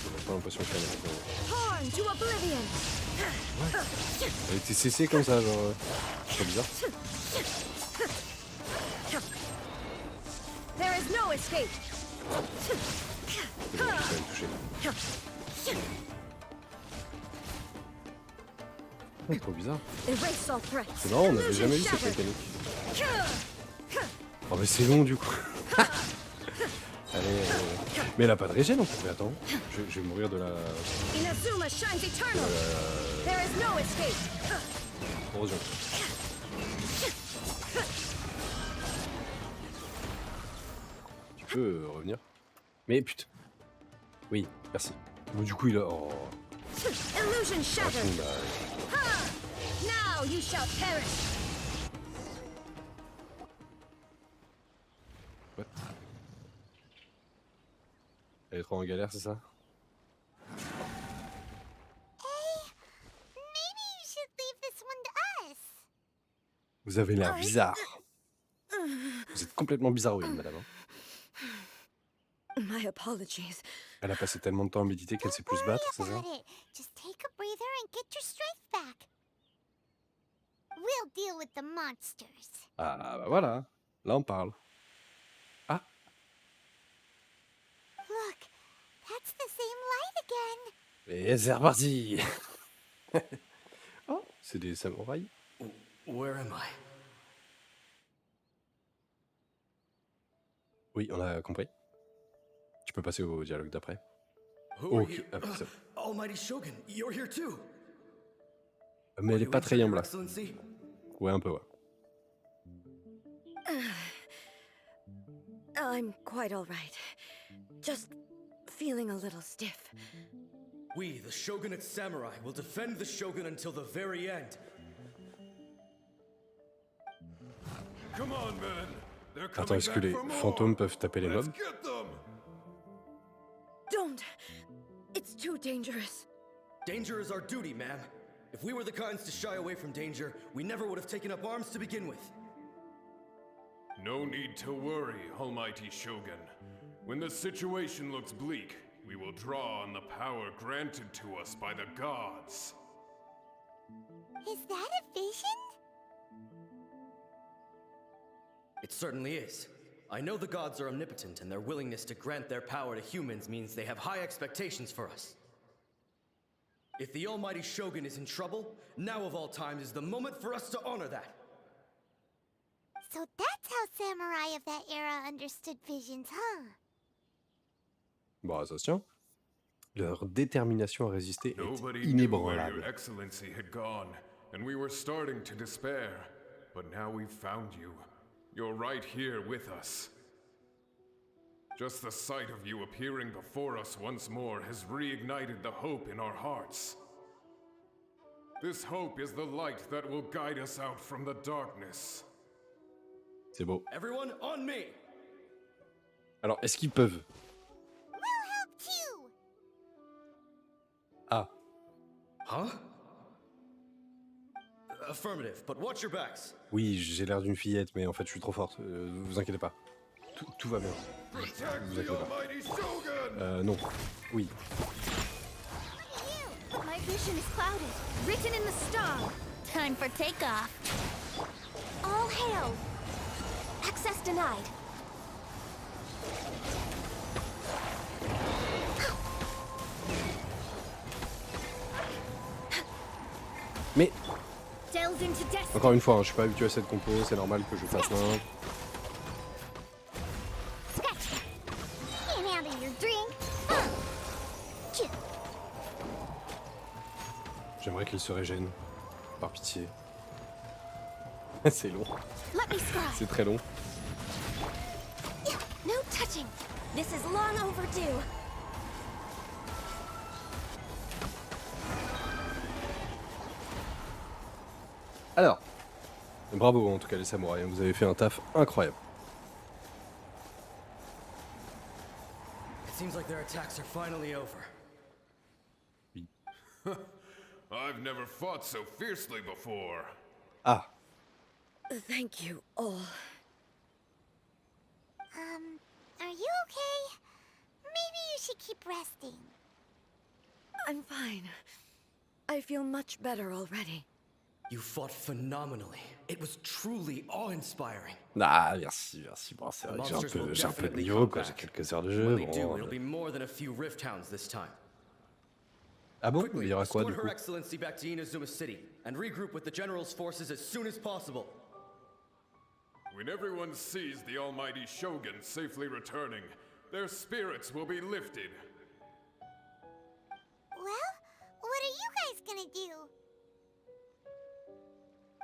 J'ai pas l'impression qu'il y en a. Torn to oblivion. Elle était cessée comme ça, genre... c'est bizarre. There is no escape. C'est bon, j'ai quand même touché. Trop bizarre. Erase all threats. C'est marrant, on n'avait Illusion jamais vu cette shattered. mécanique. Oh mais c'est long du coup. Allez, mais elle a pas de régène en plus, mais attends. Je vais mourir de la... Inazuma shines eternal. There is no escape. corrosion. Tu peux revenir? Mais putain. Oui, merci. Bon, du coup il a... Oh, Illusion shattered. bah, Now you shall perish. what? Elle est trop en galère, c'est ça? Vous avez l'air bizarre. Vous êtes complètement bizarroïde, madame. Hein. My apologies. Elle a passé tellement de temps à méditer qu'elle sait plus se battre, c'est ça? About it. Just take a breather and get your strength back. We'll deal with the monsters. Ah, bah voilà. Là, on parle. Ah, Look, that's the same light again. et c'est reparti. Oh, c'est des samouraïs. Where am I? Oui, on a compris. Tu peux passer au dialogue d'après. Who are Ok, you? ah, ça. Almighty Shogun, you're here too. Mais elle est You pas injured, très Your là. Excellency? Ouais, un peu, ouais. I'm quite all right. Just feeling a little stiff. We, the Shogunate Samurai, will defend the Shogun until the very end. Come on, man. They're Attends, coming est-ce que back les for more. fantômes peuvent taper les Let's mobs? get them. Don't! It's too dangerous. Danger is our duty, ma'am. If we were the kinds to shy away from danger, we never would have taken up arms to begin with. No need to worry, Almighty Shogun. When the situation looks bleak, we will draw on the power granted to us by the gods. Is that a vision? It certainly is. I know the gods are omnipotent, and their willingness to grant their power to humans means they have high expectations for us. If the Almighty Shogun is in trouble, now of all times is the moment for us to honor that. So that's how samurai of that era understood visions, huh? Bon, ça se tient. Leur détermination à résister est Nobody knew where inébranlable. your excellency had gone, and we were starting to despair. But now we've found you. You're right here with us. Just the sight of you appearing before us once more has reignited the hope in our hearts. This hope is the light that will guide us out from the darkness. C'est beau. Everyone, on me! Alors, est-ce qu'ils peuvent? We'll help too. Ah, Huh? Affirmative, but watch your backs. oui, j'ai l'air d'une fillette, mais en fait, je suis trop forte. Vous inquiétez pas. Tout va bien. Protect Vous the inquiétez pas. Almighty Shogun! Non. Oui. My vision is clouded, written in the star. Time for takeoff. All hail. Access denied. Mais, Delves into destiny. encore une fois, hein, je suis pas habitué à cette compo, c'est normal que je fasse l'un. Scratch that. Can't handle your drink. Chip. J'aimerais qu'il se régène. Par pitié. C'est long. Let me scribe. C'est très long. No touching. This is long overdue. Alors, bravo en tout cas les samouraïs, vous avez fait un taf incroyable. It seems like their attacks are finally over. I've never fought so fiercely before. Ah, Thank you all. Are you okay? Maybe you should keep resting. I'm fine. I feel much better already. You fought phenomenally. It was truly awe-inspiring. ah merci, merci. Bon, c'est vrai que j'ai un peu de niveau, quoi. J'ai quelques heures de jeu. When they do, Bon, it'll be more than a few rift hounds this time. Ah bon? Il Quickly, y aura quoi escort du Her coup? Excellency back to Inazuma City and regroup with the General's forces as soon as possible. When everyone sees the Almighty Shogun safely returning, their spirits will be lifted. Well, what are you guys gonna do?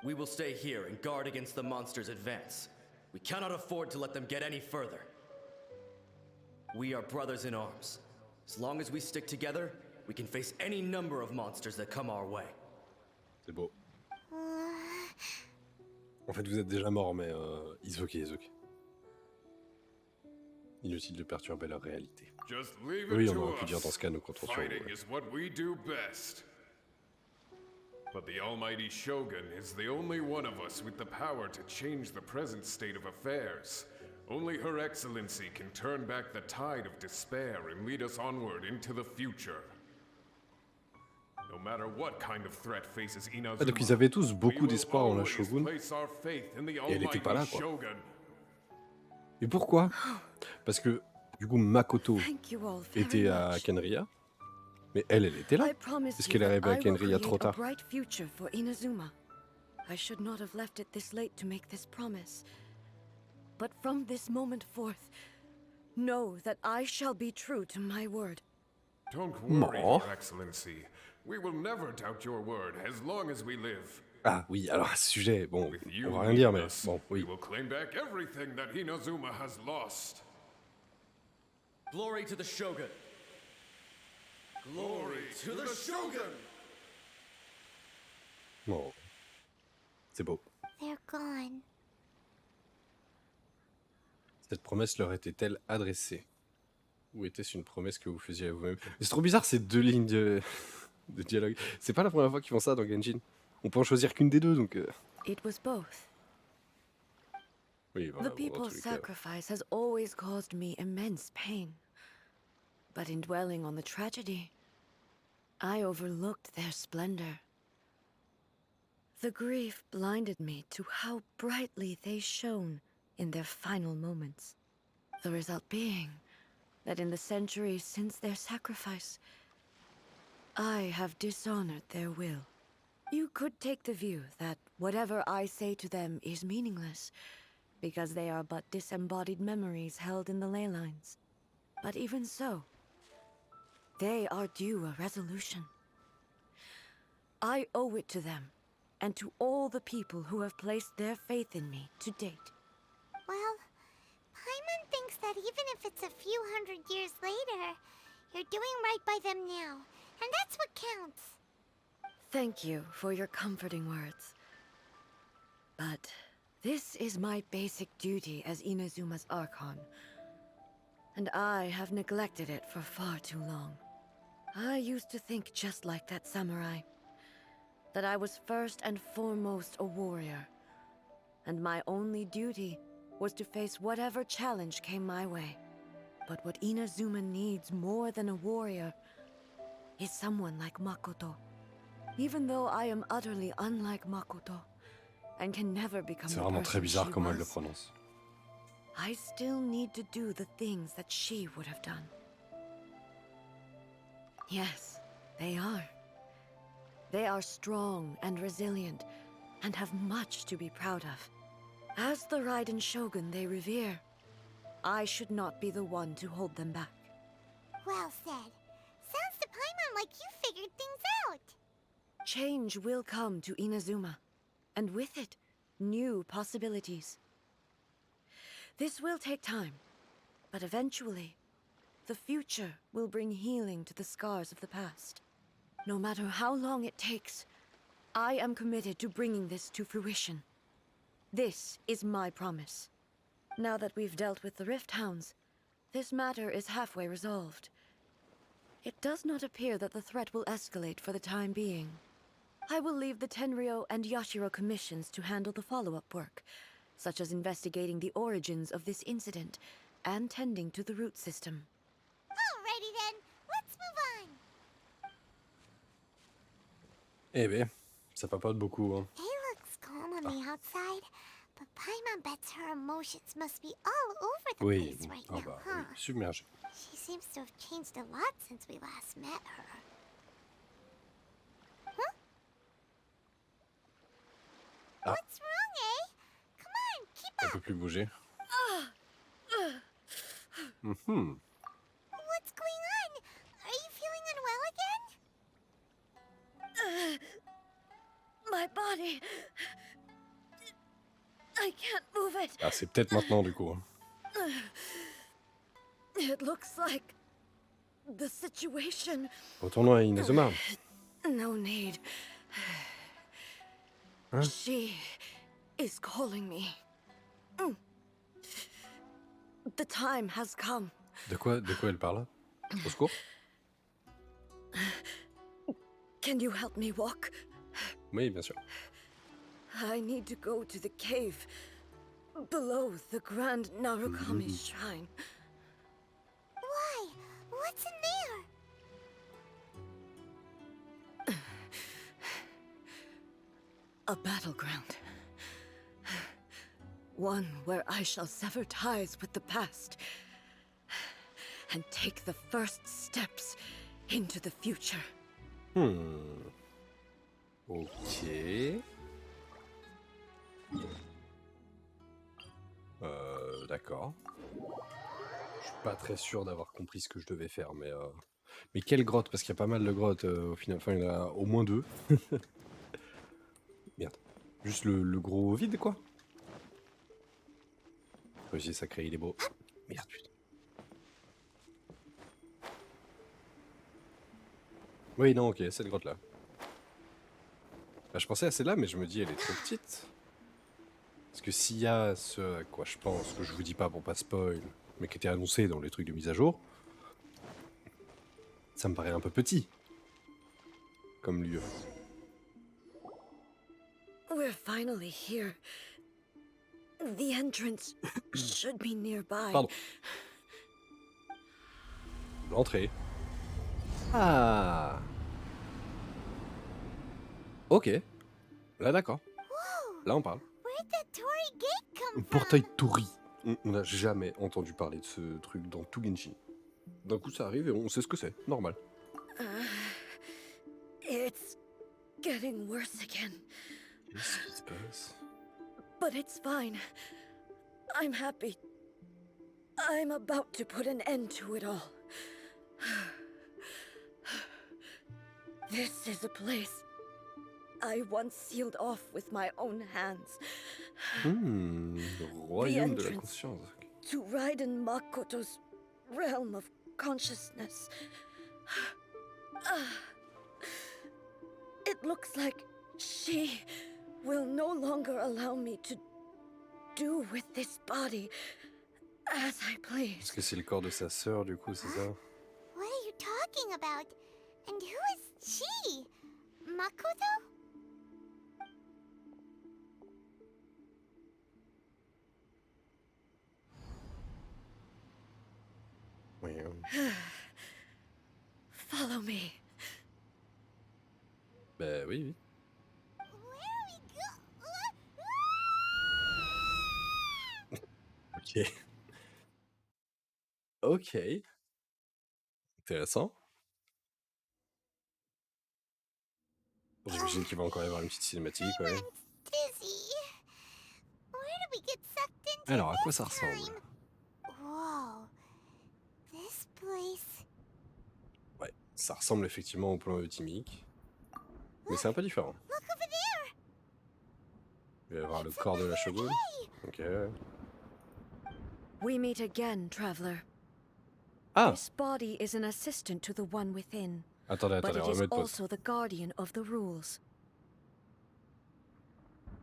We will stay here and guard against the monster's advance. We cannot afford to let them get any further. We are brothers in arms. As long as we stick together, we can face any number of monsters that come our way. C'est beau. En fait, vous êtes déjà mort, mais it's okay, it's okay. Inutile de perturber leur réalité. Just leave Oui, it on to aurait pu dire dans us. ce cas, nous comptons sur vous. Fighting is what we do best. But the almighty Shogun is the only one of us with the power to change the present state of affairs. Only Her Excellency can turn back the tide of despair and lead us onward into the future. No matter what kind of threat faces Inazuma, Ah, donc ils avaient tous beaucoup we will d'espoir en la always Shogun, place our faith in the et elle était pas almighty là, quoi. Shogun. Et pourquoi? Parce que, du coup, Makoto Thank you all very était à much. Kenria, mais elle était là. I promise Est-ce you qu'elle est that arrivée à I will Kenria trop create a tard? bright future for Inazuma. I should not have left it this late to make this promise. But from this moment forth, know that I shall be true to my word. Don't worry, No. Your Excellency. We will never doubt your word as long as we live. Ah oui, alors à ce sujet, bon, With you on va rien dire, leading mais us, bon, we oui. will claim back everything that Inazuma has lost. Glory to the Shogun. Glory to the Shogun! Bon, c'est beau. They're gone. Cette promesse leur était-elle adressée? Ou était-ce une promesse que vous faisiez à vous-même? Mais c'est trop bizarre ces deux lignes de dialogue. C'est pas la première fois qu'ils font ça dans Genshin. On peut en choisir qu'une des deux, donc... It was both. Oui, voilà, The bon, dans people's tous les cas. sacrifice has always caused me immense pain. But in dwelling on the tragedy, I overlooked their splendor. The grief blinded me to how brightly they shone in their final moments. The result being that in the centuries since their sacrifice, I have dishonored their will. You could take the view that whatever I say to them is meaningless, because they are but disembodied memories held in the ley lines. But even so, they are due a resolution. I owe it to them, and to all the people who have placed their faith in me to date. Well, Paimon thinks that even if it's a few hundred years later, you're doing right by them now, and that's what counts. Thank you for your comforting words. But this is my basic duty as Inazuma's Archon, and I have neglected it for far too long. I used to think just like that samurai, that I was first and foremost a warrior, and my only duty was to face whatever challenge came my way. But what Inazuma needs more than a warrior is someone like Makoto. Even though I am utterly unlike Makoto, and can never become C'est the vraiment très person bizarre she comment elle le was, prononce. I still need to do the things that she would have done. Yes, they are. They are strong and resilient, and have much to be proud of. As the Raiden Shogun they revere, I should not be the one to hold them back. Well said. Sounds to Paimon like you figured things out. Change will come to Inazuma, and with it, new possibilities. This will take time, but eventually, the future will bring healing to the scars of the past. No matter how long it takes, I am committed to bringing this to fruition. This is my promise. Now that we've dealt with the Rift Hounds, this matter is halfway resolved. It does not appear that the threat will escalate for the time being. I will leave the Tenryo and Yashiro commissions to handle the follow-up work, such as investigating the origins of this incident and tending to the root system. Alrighty then, let's move on. Eh ben, ça papote beaucoup, hein. It looks calm on the outside, but Paimon bets her emotions must be all over the Oui, place right ah now, bah, huh? oui, submergé. She seems to have changed a lot since we last met her. Huh? Ah. What's wrong, eh? Come on, keep Elle up. peut plus bouger. Mhm. What's going on? Are you feeling unwell again? My body... I can't move it. Ah, c'est peut-être maintenant, du coup. Hein. It looks like the situation... Retournons à Inazuma. No need. Hein? She is calling me. The time has come. De quoi elle parle? Au secours? Can you help me walk? Oui, bien sûr. I need to go to the cave below the Grand Narukami Shrine. Why? What's in there? A battleground. One where I shall sever ties with the past and take the first steps into the future. Ok. D'accord. Je suis pas très sûr d'avoir compris ce que je devais faire, mais quelle grotte? Parce qu'il y a pas mal de grottes au final. Enfin, il y en a au moins 2. Merde. Juste le gros vide, quoi. J'ai sacré, il est beau. Merde, putain. Oui, non, ok, cette grotte-là. Bah, je pensais à celle-là, mais je me dis, elle est trop petite. Parce que s'il y a ce à quoi je pense, que je vous dis pas pour pas spoil, mais qui était annoncé dans les trucs de mise à jour, ça me paraît un peu petit comme lieu. We're finally here. The entrance should be nearby. Pardon. L'entrée. Ah. Ok. Là, d'accord. Là, on parle. Where'd that Torii gate come from? Portail Tori. On n'a jamais entendu parler de ce truc dans tout Genshin. D'un coup, ça arrive et on sait ce que c'est. Normal. It's getting worse again. Qu'est-ce qui se passe? But it's fine. I'm happy. I'm about to put an end to it all. This is a place I once sealed off with my own hands. Royaume de la conscience. To Raiden Makoto's realm of consciousness. It looks like she will no longer allow me to do with this body as I please. Est-ce que c'est le corps de sa sœur, du coup, c'est ça? What are you talking about? And who is she? Makoto? Oui. Follow me. Bah oui, oui. Where are we go? Ok. Ok. Intéressant. J'imagine qu'il va encore y avoir une petite cinématique, ouais. I'm dizzy. Where did we get sucked into Alors, à quoi this ça ressemble? time? Whoa. This place. Ouais, ça ressemble effectivement au plan ultimique. Mais c'est un peu différent. Look over there. Il va y avoir le corps de la Shogun. Ok. We meet again, traveler. Ah! This body is an assistant to the one within, Attendez, but attendez, it on va is mettre pause. also the guardian of the rules.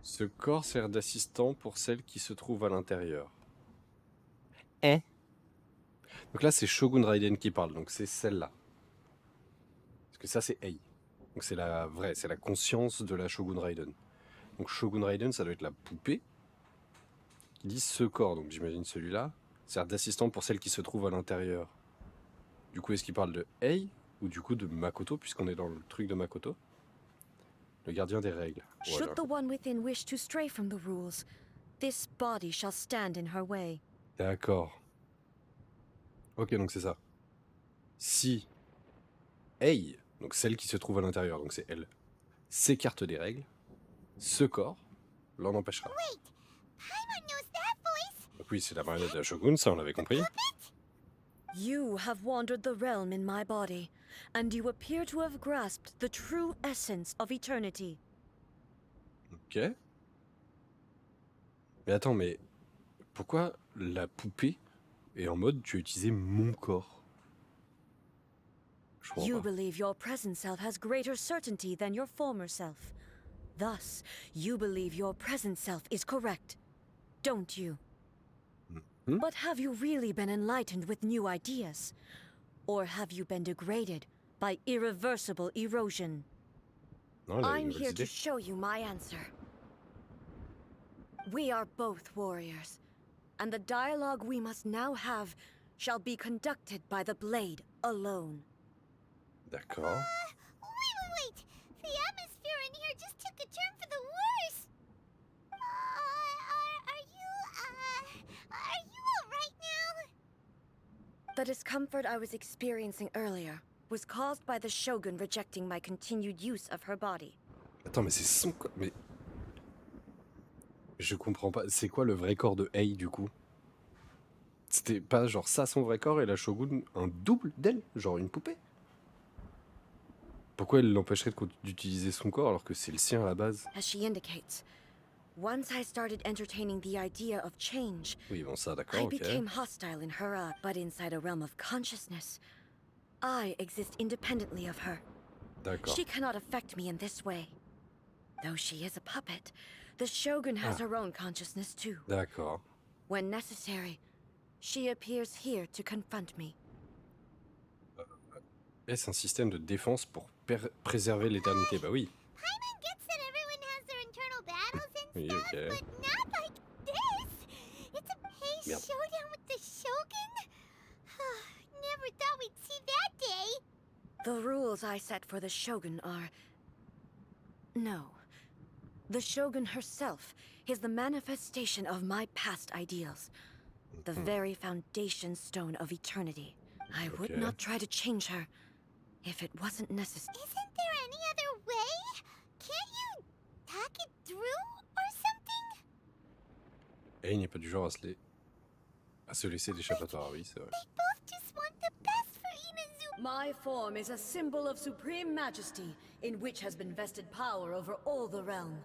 Ce corps sert d'assistant pour celle qui se trouve à l'intérieur. Eh? Donc là, c'est Shogun Raiden qui parle, donc c'est celle-là. Parce que ça, c'est Ei. Donc c'est la vraie, c'est la conscience de la Shogun Raiden. Donc Shogun Raiden, ça doit être la poupée qui dit ce corps, donc j'imagine celui-là, sert d'assistant pour celle qui se trouve à l'intérieur. Du coup, est-ce qu'il parle de Ei ou du coup de Makoto, puisqu'on est dans le truc de Makoto? Le gardien des règles. Voilà. Should the one within wish to stray from the rules, this body shall stand in her way. D'accord. Ok, donc c'est ça. Si Ei, donc celle qui se trouve à l'intérieur, donc c'est elle, s'écarte des règles, ce corps l'en empêchera. Wait. Paimon knows that voice. Donc oui, c'est la marionnette de la Shogun, ça on l'avait compris. You have wandered the realm in my body, and you appear to have grasped the true essence of eternity. Ok. Mais attends, mais pourquoi la poupée est en mode tu as utilisé mon corps? Je comprends You pas. believe your present self has greater certainty than your former self. Thus, you believe your present self is correct, don't you? But have you really been enlightened with new ideas? Or have you been degraded by irreversible erosion? Non, elle a des I'm nouvelles here to idées. show you my answer. We are both warriors, and the dialogue we must now have shall be conducted by the blade alone. D'accord. Wait! The atmosphere in here just took a turn for the worse! Are you alright now? The discomfort I was experiencing earlier was caused by the Shogun rejecting my continued use of her body. Attends, mais c'est son corps. Mais. Je comprends pas. C'est quoi le vrai corps de Ei du coup? C'était pas genre ça son vrai corps et la Shogun un double d'elle? Genre une poupée? Pourquoi elle l'empêcherait d'utiliser son corps alors que c'est le sien à la base? As she indicates, once I started entertaining the idea of change, Oui, bon, ça, I d'accord, ok. became hostile in her, but inside a realm of consciousness, I exist independently of her. D'accord. She cannot affect me in this way. Though she is a puppet, the Shogun has her own consciousness too. D'accord. When necessary, she appears here to confront me. Est-ce un système de défense pour préserver l'éternité? Bah oui. Paimon gets that everyone has their internal battles and Oui, stuff, ok. but not like this! It's a paid Merde. showdown with the Shogun? Never thought we'd see that day! The rules I set for the Shogun are... No. The Shogun herself is the manifestation of my past ideals. The very foundation stone of eternity. I would Okay. not try to change her if it wasn't necessary. Isn't there any other way? Can't you talk it through or something? Ei n'est pas du genre à se laisser d'échappatoire, oui, c'est vrai. They both just want the best for Inazuma. My form is a symbol of supreme majesty, in which has been vested power over all the realm.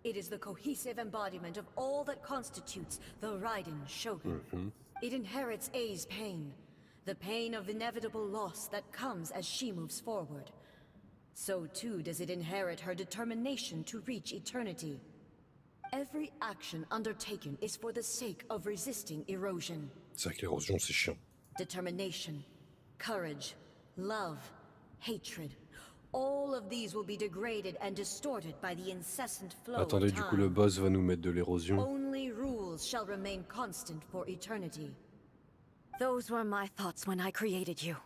It is the cohesive embodiment of all that constitutes the Raiden Shogun. It inherits Ei's pain, the pain of inevitable loss that comes as she moves forward. So too does it inherit her determination to reach eternity. Every action undertaken is for the sake of resisting erosion. C'est vrai que l'érosion, c'est chiant. Determination, courage, love, hatred. All of these will be degraded and distorted by the incessant flow Attendez, of du coup, time. le boss va nous mettre de l'érosion. Only rules shall remain constant for eternity. Those were my thoughts when I created you.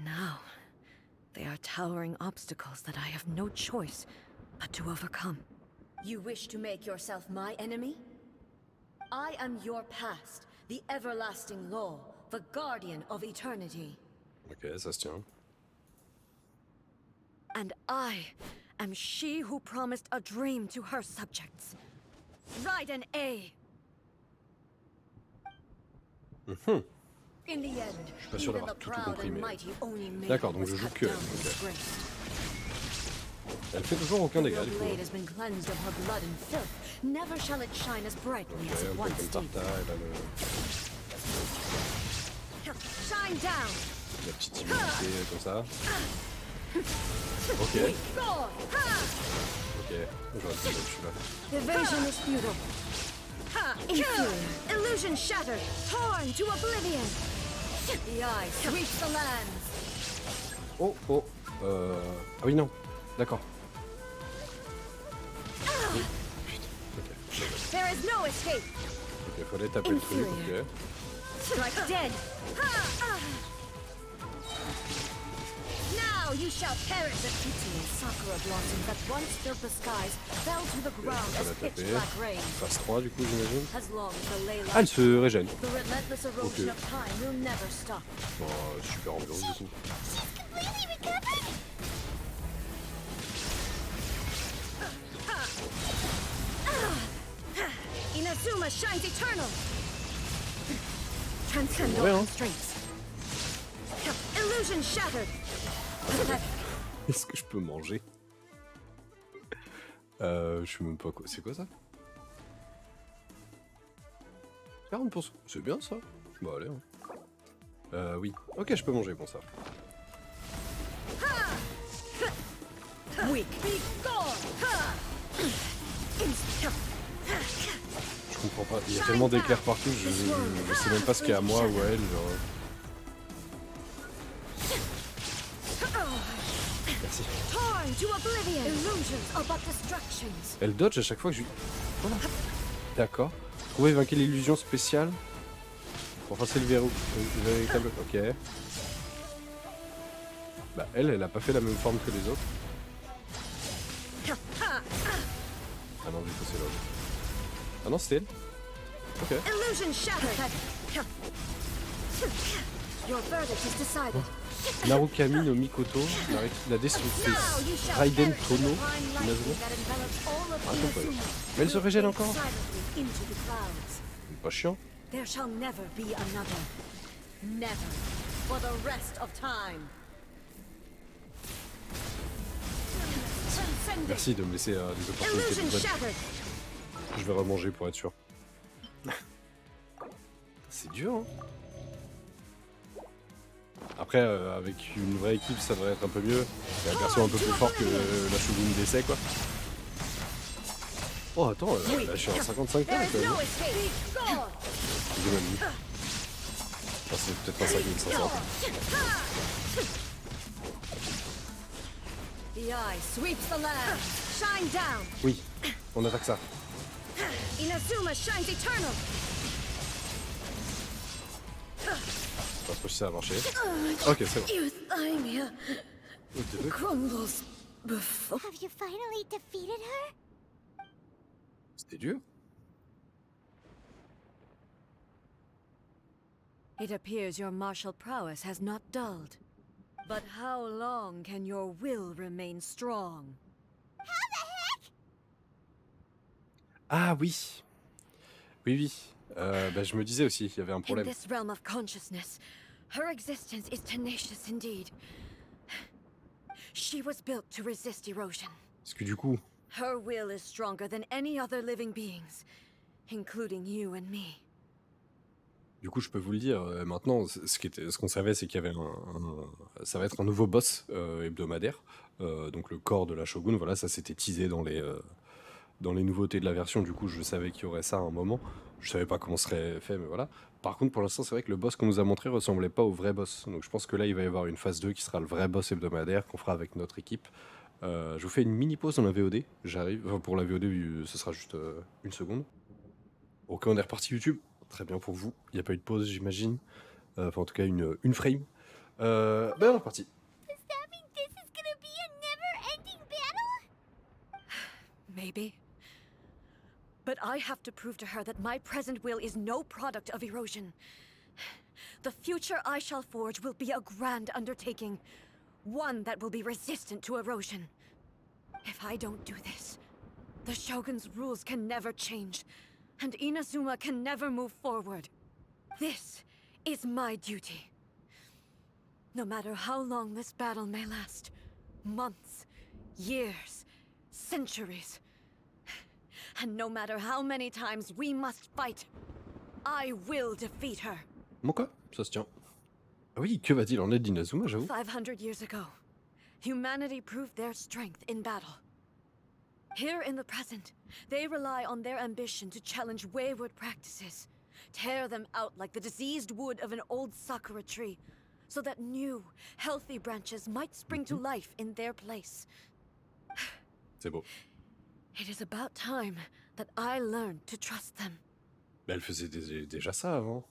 Now, they are towering obstacles that I have no choice but to overcome. You wish to make yourself my enemy? I am your past, the everlasting law, the guardian of eternity. Ok, ça se tient. And I am she who promised a dream to her subjects. Raiden A. In the end, pas sûr even d'avoir the tout proud compris, and mais- mighty Oni D'accord, donc was je joue cut que elle, down and ok. disgraced. Elle fait toujours aucun dégât, Your du coup. blade has been cleansed of her blood and filth. Never shall it shine as brightly Ok, as un it peu once comme did. Tarta, elle a Shine down! la petite immunité comme ça. Ok, Go! ok. J'aurais dû mettre celui-là. Evasion is futile. Inferior. Illusion shattered. Torn to oblivion. The eyes sweep the lands. Oh, oh. Ah oui, non. D'accord. Oui. Putain. Ok. There is no escape. Ok, fallait taper le truc, ok. Strike dead. Now you shall perish. The beauty sakura blossoms that once filled the skies fell to the ground Ça as va pitch taper. black rain. Phase 3, du coup, j'imagine. As long as the ley Ah, elle lies, se régène. the relentless erosion Ok. of time will never stop. Bon, super ambiance, du coup. She's completely recovered! Inazuma shines eternal. Transcend Ouais, all hein. constraints. Illusion shattered. Est-ce que je peux manger? Je sais même pas quoi. C'est quoi ça? 40%. C'est bien ça? Bon, allez. Hein. Oui. Ok, je peux manger, bon ça. Weak. Be gone. Je comprends pas. Il y a tellement d'éclairs partout, je sais même pas ce qu'il y a à moi ou à elle. Genre. Merci. Torn Illusions are but distractions. Elle dodge à chaque fois que je lui... Voilà. D'accord. Trouver vainquer l'illusion spéciale. Pour passer le verrou. Le véritable... Ok. Bah elle a pas fait la même forme que les autres. Ah non, du coup c'est l'autre. Ah non, c'était elle. Ok. Illusion shattered. Your verdict is decided. Narukami no Mikoto, la destructrice. Raiden Tono, Inazuma. Ah, je sais pas. Mais elle se régène encore. Pas chiant. There shall never be another. Never. For the rest of time. Merci de me laisser des opportunités de bonnes. Je vais remanger pour être sûr. C'est dur, hein. Après, avec une vraie équipe, ça devrait être un peu mieux. Et un perso un peu plus fort que la Shogun d'essai, quoi. Oh, attends, là, je suis en 55 points, quand même. J'ai même mis. Enfin, c'est peut-être pas 5500. Oui, on attaque ça. Inazuma shines eternal. Je sais pas si ça a marché. Ok, c'est bon. Have you finally defeated her? C'était dur. It appears your martial prowess has not dulled. But how long can your will remain strong? Ah oui. Oui, oui. Bah, je me disais aussi, il y avait un In problème. this realm of consciousness, her existence is tenacious indeed. She was built to resist erosion. Parce que du coup, Her will is stronger than any other living beings, including you and me. je peux vous le dire, maintenant, ce qu'on savait, c'est qu'il y avait ça va être un nouveau boss hebdomadaire. Donc le corps de la Shogun, voilà, ça s'était teasé dans les nouveautés de la version. Du coup, je savais qu'il y aurait ça à un moment. Je savais pas comment ce serait fait, mais voilà. Par contre, pour l'instant, c'est vrai que le boss qu'on nous a montré ressemblait pas au vrai boss. Donc je pense que là, il va y avoir une phase 2 qui sera le vrai boss hebdomadaire qu'on fera avec notre équipe. Je vous fais une mini pause dans la VOD. J'arrive. Enfin, pour la VOD, ce sera juste une seconde. Ok, on est reparti YouTube. Très bien pour vous. Il n'y a pas eu de pause, j'imagine. Enfin, en tout cas, une frame. Ben, on est reparti. Does that mean this is gonna be a never-ending battle? Maybe. But I have to prove to her that my present will is no product of erosion. The future I shall forge will be a grand undertaking. One that will be resistant to erosion. If I don't do this, the Shogun's rules can never change, and Inazuma can never move forward. This is my duty. No matter how long this battle may last, months, years, centuries, and no matter how many times we must fight, I will defeat her. Bon quoi, ça se tient. Ah oui, que va-t-il en être d'Inazuma, j'avoue. 500 years ago, humanity proved their strength in battle. Here in the present, they rely on their ambition to challenge wayward practices, tear them out like the diseased wood of an old sakura tree, so that new, healthy branches might spring to life in their place. C'est beau. It is about time that I learned to trust them. Mais elle faisait déjà ça avant.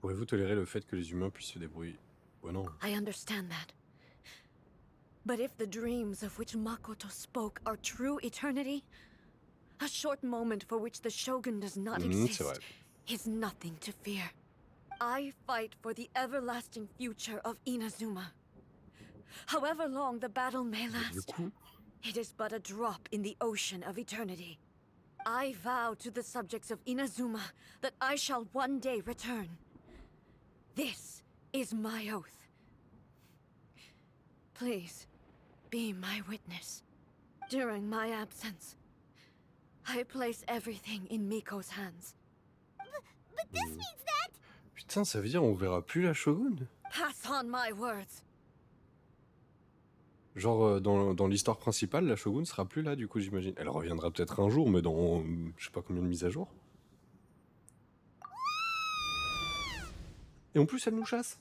Pourriez-vous tolérer le fait que les humains puissent se débrouiller? Ouais, non. I understand that. But if the dreams of which Makoto spoke are true eternity, a short moment for which the Shogun does not C'est exist vrai. is nothing to fear. I fight for the everlasting future of Inazuma. However long the battle may Du last, coup, it is but a drop in the ocean of eternity. I vow to the subjects of Inazuma that I shall one day return. This is my oath. Please, be my witness. During my absence, I place everything in Miko's hands. But this means that... putain, ça veut dire on verra plus la Shogun? Pass on my words. Genre, dans l'histoire principale, la Shogun sera plus là, du coup, j'imagine. Elle reviendra peut-être un jour, mais dans je sais pas combien de mises à jour. Et en plus, elle nous chasse.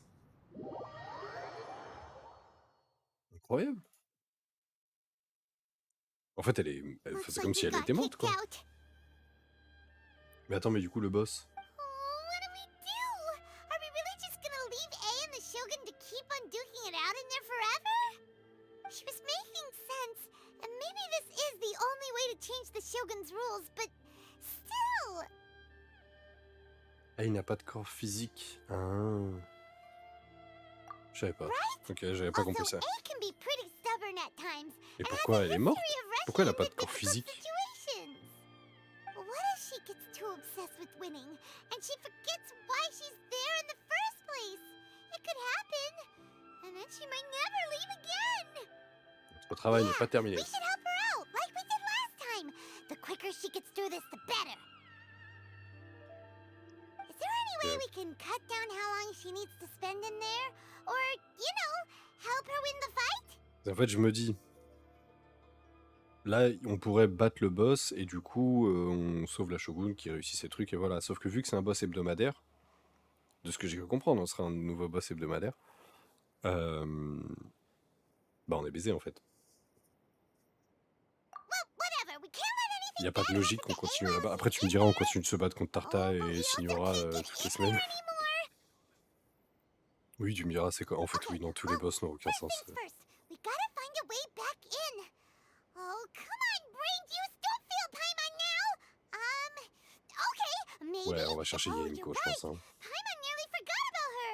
Incroyable. En fait, elle Looks faisait like comme si we elle got était morte, kicked quoi. out. Mais attends, mais du coup, le boss. Oh, what do we do? Are we really just gonna leave A and the Shogun to keep on duking it out in there forever? She was making sense, and maybe this is the only way to change the Shogun's rules, but still. Ah, il n'a pas de corps physique. Ah. Je savais pas. Ok, j'avais pas compris Also, ça. A can be pretty stubborn at times. Et and pourquoi has a elle est morte? history of Pourquoi elle a rushing pas de into corps difficult physique? situations. What if she gets too obsessed with winning and she forgets why she's there in the first place? It could happen, and then she might never leave again. Notre travail n'est pas terminé. We should help her out, like we did last time. The quicker she gets through this, the better. Is there any way we can cut down how long she needs to spend in there? Or, you know, help her win the fight? En fait, je me dis, là, on pourrait battre le boss et du coup, on sauve la Shogun qui réussit ses trucs et voilà. Sauf que vu que c'est un boss hebdomadaire, de ce que j'ai pu comprendre, ce sera un nouveau boss hebdomadaire, bah on est baisé en fait. Il n'y a pas de logique qu'on continue là-bas. Après, tu me diras, on continue de se battre contre Tarta et Signora toutes les semaines. Oui, tu me diras, c'est quoi? En fait, oui, non, tous les boss n'ont aucun sens. We gotta find a way back in. Oh, come on, brain juice, don't feel Paimon now. Okay, maybe. Ouais, on va chercher Oh, Yamiko, you're je pense. right. Hein. Paimon nearly forgot about her.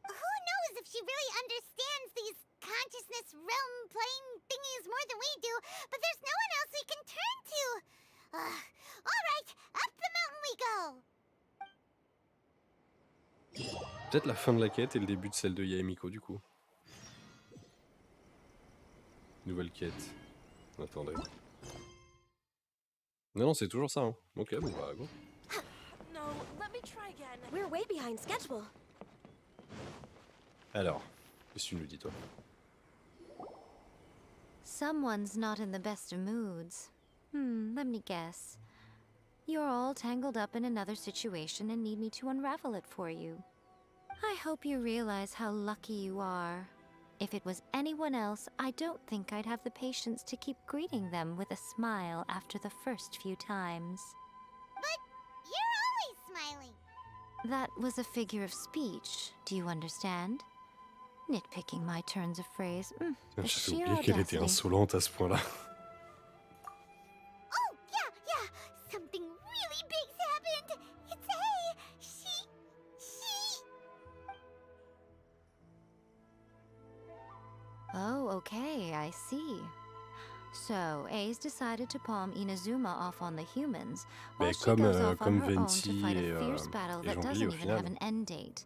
Who knows if she really understands these consciousness realm plane thingies more than we do, but there's no one else we can turn to. All right, up the mountain we go. Peut-être la fin de la quête et le début de celle de Yamiko, du coup. Nouvelle quête. Attendez. Non, c'est toujours ça. Hein. Ok, bon bah go. No, let me try again. We're way behind schedule. Alors, qu'est-ce que tu nous dis, toi? Someone's not in the best of moods. Let me guess. You're all tangled up in another situation and need me to unravel it for you. I hope you realize how lucky you are. If it was anyone else, I don't think I'd have the patience to keep greeting them with a smile after the first few times. But you're always smiling. That was a figure of speech, do you understand? Nitpicking my turns of phrase. The J'avais sheer oublié qu'elle était audacity. insolente à ce point-là. Oh, yeah. Something really big's happened. It's A. She... Oh, okay, I see. So, A's decided to palm Inazuma off on the humans, while she comme, goes off on comme her own to Venti fight et, a fierce battle et that Jean-Louis, doesn't au even final. have an end date.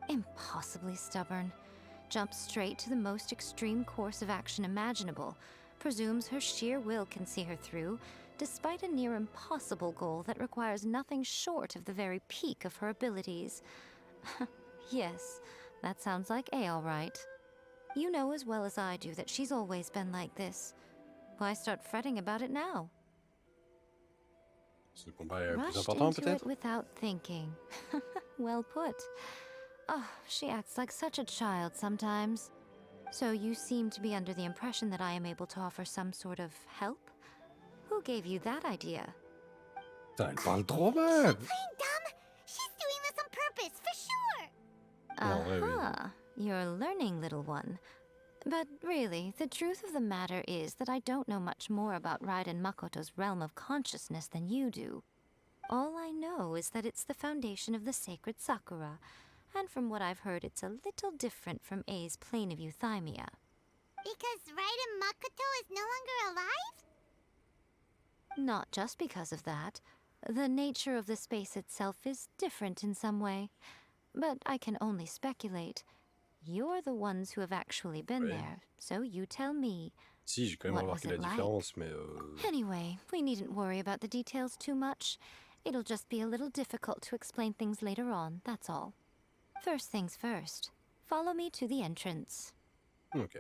Impossibly stubborn. Jumps straight to the most extreme course of action imaginable, presumes her sheer will can see her through, despite a near impossible goal that requires nothing short of the very peak of her abilities. Yes, that sounds like A all right. You know as well as I do that she's always been like this. Why start fretting about it now? Ce combat est plus Rushed important, into peut-être? it without thinking. Well put. Oh, she acts like such a child sometimes. So you seem to be under the impression that I am able to offer some sort of help? Who gave you that idea? Putain, elle parle trop mal! Playing dumb? She's doing this on purpose, for sure. Non, ouais, oui. Aha, you're learning, little one. But really, the truth of the matter is that I don't know much more about Raiden Makoto's realm of consciousness than you do. All I know is that it's the foundation of the sacred Sakura, and from what I've heard, it's a little different from A's plane of euthymia. Because Raiden Makoto is no longer alive? Not just because of that. The nature of the space itself is different in some way. But I can only speculate. You're the ones who have actually been Ouais. there, so you tell me. Si, j'ai quand même What remarqué was la it like? différence, mais... Anyway, we needn't worry about the details too much. It'll just be a little difficult to explain things later on, that's all. First things first. Follow me to the entrance. Ok.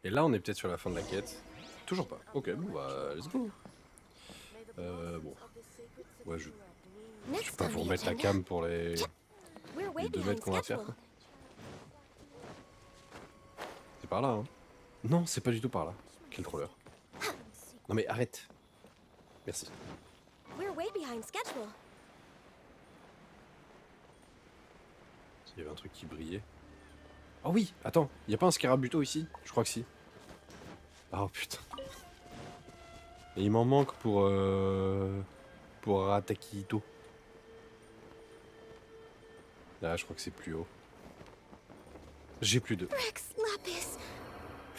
Et là, on est peut-être sur la fin de la quête. Toujours pas. Ok, bon bah, let's go. Bon. Ouais, je vais Next pas on vous the remettre la agenda. cam pour les We're way 2 behind mètres qu'on va faire. schedule. C'est par là, hein. Non, c'est pas du tout par là. Quel troller. Non mais arrête. Merci. We're way behind schedule. Il y avait un truc qui brillait. Oh oui, attends, y a pas un scarabuto ici? Je crois que si. Oh putain. Et il m'en manque pour Atakito. Ah, je crois que c'est plus haut. J'ai plus de. Rex Lapis,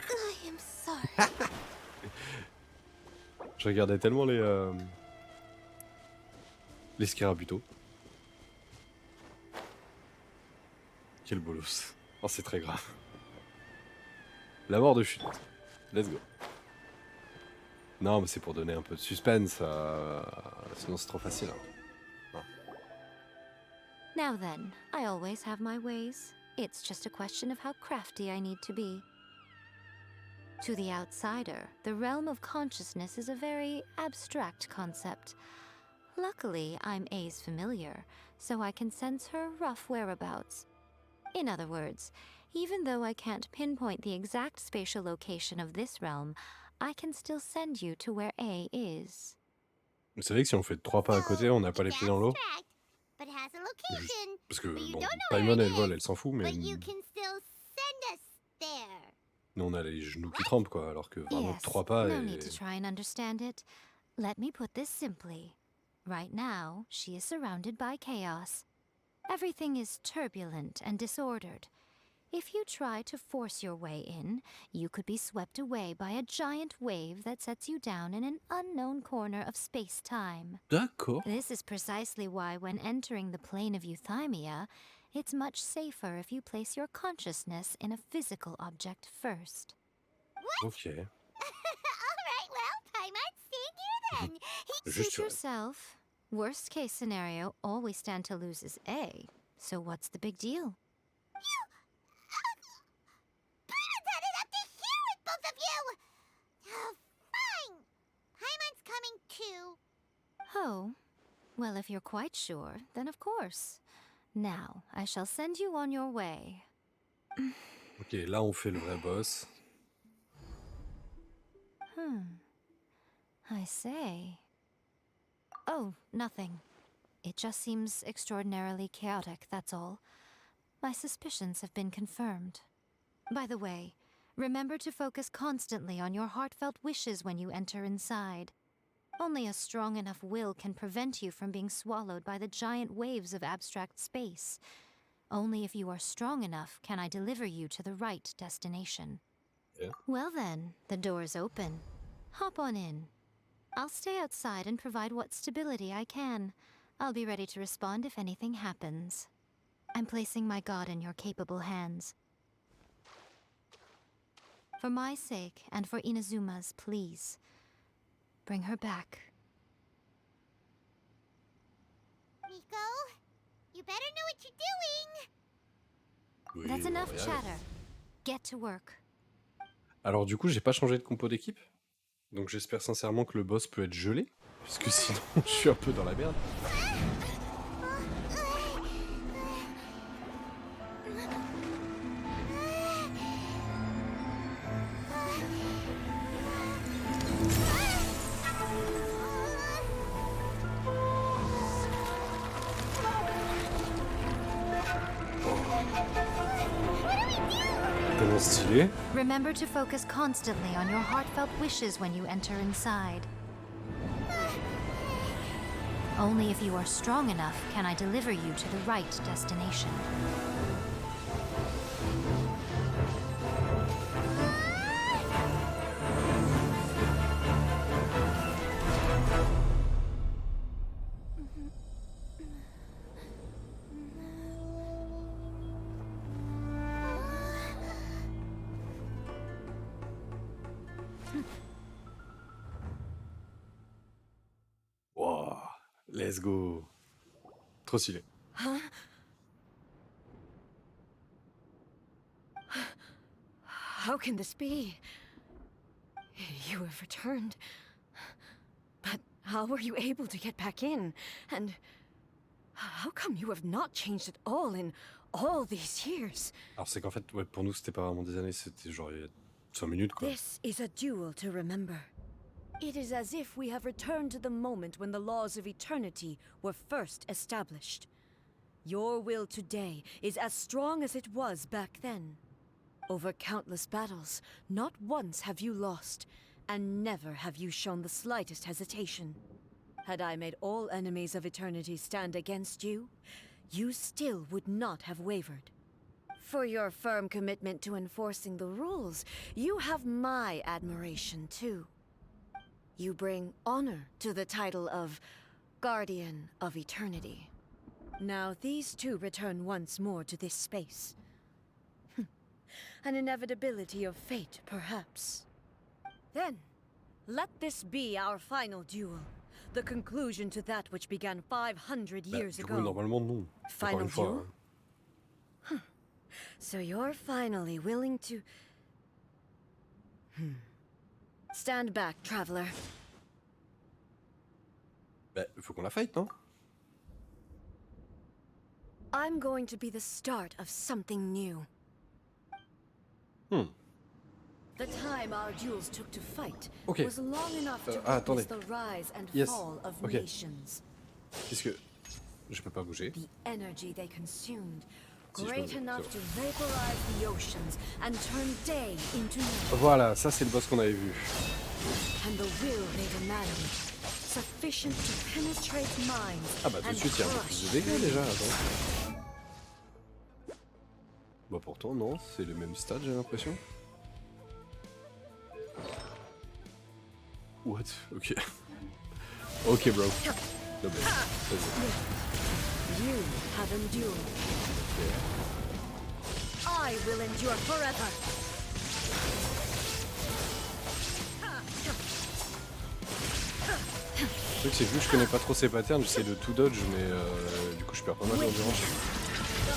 I am sorry. Je regardais tellement les scarabutos. Quel bolos. Oh, c'est très grave. La mort de chute. Let's go. Non, mais c'est pour donner un peu de suspense. Sinon, c'est trop facile. Hein. Now then, I always have my ways. It's just a question of how crafty I need to be. To the outsider, the realm of consciousness is a very abstract concept. Luckily, I'm A's familiar, so I can sense her rough whereabouts. In other words, even though I can't pinpoint the exact spatial location of this realm, I can still send you to where A is. Vous savez que si on fait 3 pas à côté, on n'a pas les pieds dans l'eau? Abstract, but has a location. Parce que, But you bon, don't know Paimon, where it elle vole, is, elle s'en fout, mais But you can still send us there. nous, on a les genoux qui trempent, quoi, alors que vraiment Yes, 3 pas no et... need to try and understand it. Let me put this simply. Right now, she is surrounded by chaos. Everything is turbulent and disordered. If you try to force your way in, you could be swept away by a giant wave that sets you down in an unknown corner of space-time. D'accord. This is precisely why when entering the plane of euthymia, it's much safer if you place your consciousness in a physical object first. Ok. All right, well, Paimon, stand here then. Juste Suit sur elle. yourself. Worst case scenario, all we stand to lose is A. So what's the big deal? Paimon's had it up to here with both of you. Oh, fine. Paimon's coming too. Oh, well, if you're quite sure, then of course. Now, I shall send you on your way. Ok, là on fait le vrai boss. I say. Oh, nothing. It just seems extraordinarily chaotic, that's all. My suspicions have been confirmed. By the way, remember to focus constantly on your heartfelt wishes when you enter inside. Only a strong enough will can prevent you from being swallowed by the giant waves of abstract space. Only if you are strong enough can I deliver you to the right destination. Yeah. Well then, the door's open. Hop on in. I'll stay outside and provide what stability I can. I'll be ready to respond if anything happens. I'm placing my god in your capable hands. For my sake and for Inazuma's, please. Bring her back. Nico, you better know what you're doing. Oui, That's on enough va y arriver. chatter. Get to work. Alors du coup, j'ai pas changé de compo d'équipe. Donc j'espère sincèrement que le boss peut être gelé. Puisque sinon, je suis un peu dans la merde. Tellement stylé. Remember to focus constantly on your heartfelt wishes when you enter inside. Only if you are strong enough can I deliver you to the right destination. Wow. Let's go. Trop stylé. How can this be? You have returned. But how were you able to get back in? And how come you have not changed at all in all these years? Alors c'est qu'en fait, ouais, pour nous, c'était pas vraiment des années, c'était genre il y a 5 minutes, quoi. This is a duel to remember. It is as if we have returned to the moment when the laws of eternity were first established. Your will today is as strong as it was back then. Over countless battles, not once have you lost, and never have you shown the slightest hesitation. Had I made all enemies of eternity stand against you, you still would not have wavered. For your firm commitment to enforcing the rules, you have my admiration too. You bring honor to the title of Guardian of Eternity. Now these two return once more to this space. An inevitability of fate, perhaps. Then, let this be our final duel. The conclusion to that which began 500 years Du coup, ago. normalement, non. Encore Final une fois. duel? So you're finally willing to... Stand back, traveler. Bah, faut qu'on la fight, non? I'm going to be the start of something new. The time our duels took to fight Ok. was long enough to Attendez. witness the rise and Yes. fall of Ok. nations. Qu'est-ce que... Je peux pas bouger. The energy they consumed, Si, je peux great bouger, enough c'est to vaporize the oceans and turn day into night. Voilà, ça c'est le boss qu'on avait vu. And the will they demanded, sufficient to penetrate minds Ah bah tout de and suite, il y a un peu crush plus de dégâts déjà, attends. Bah pourtant, non, c'est le même stade, j'ai l'impression. What? Ok. Ok, bro. No bad. Vas-y. You have endured. I will endure forever. Le truc c'est que vu que je connais pas trop ces patterns, j'essaie de tout dodge, mais du coup je perds pas mal d'endurance.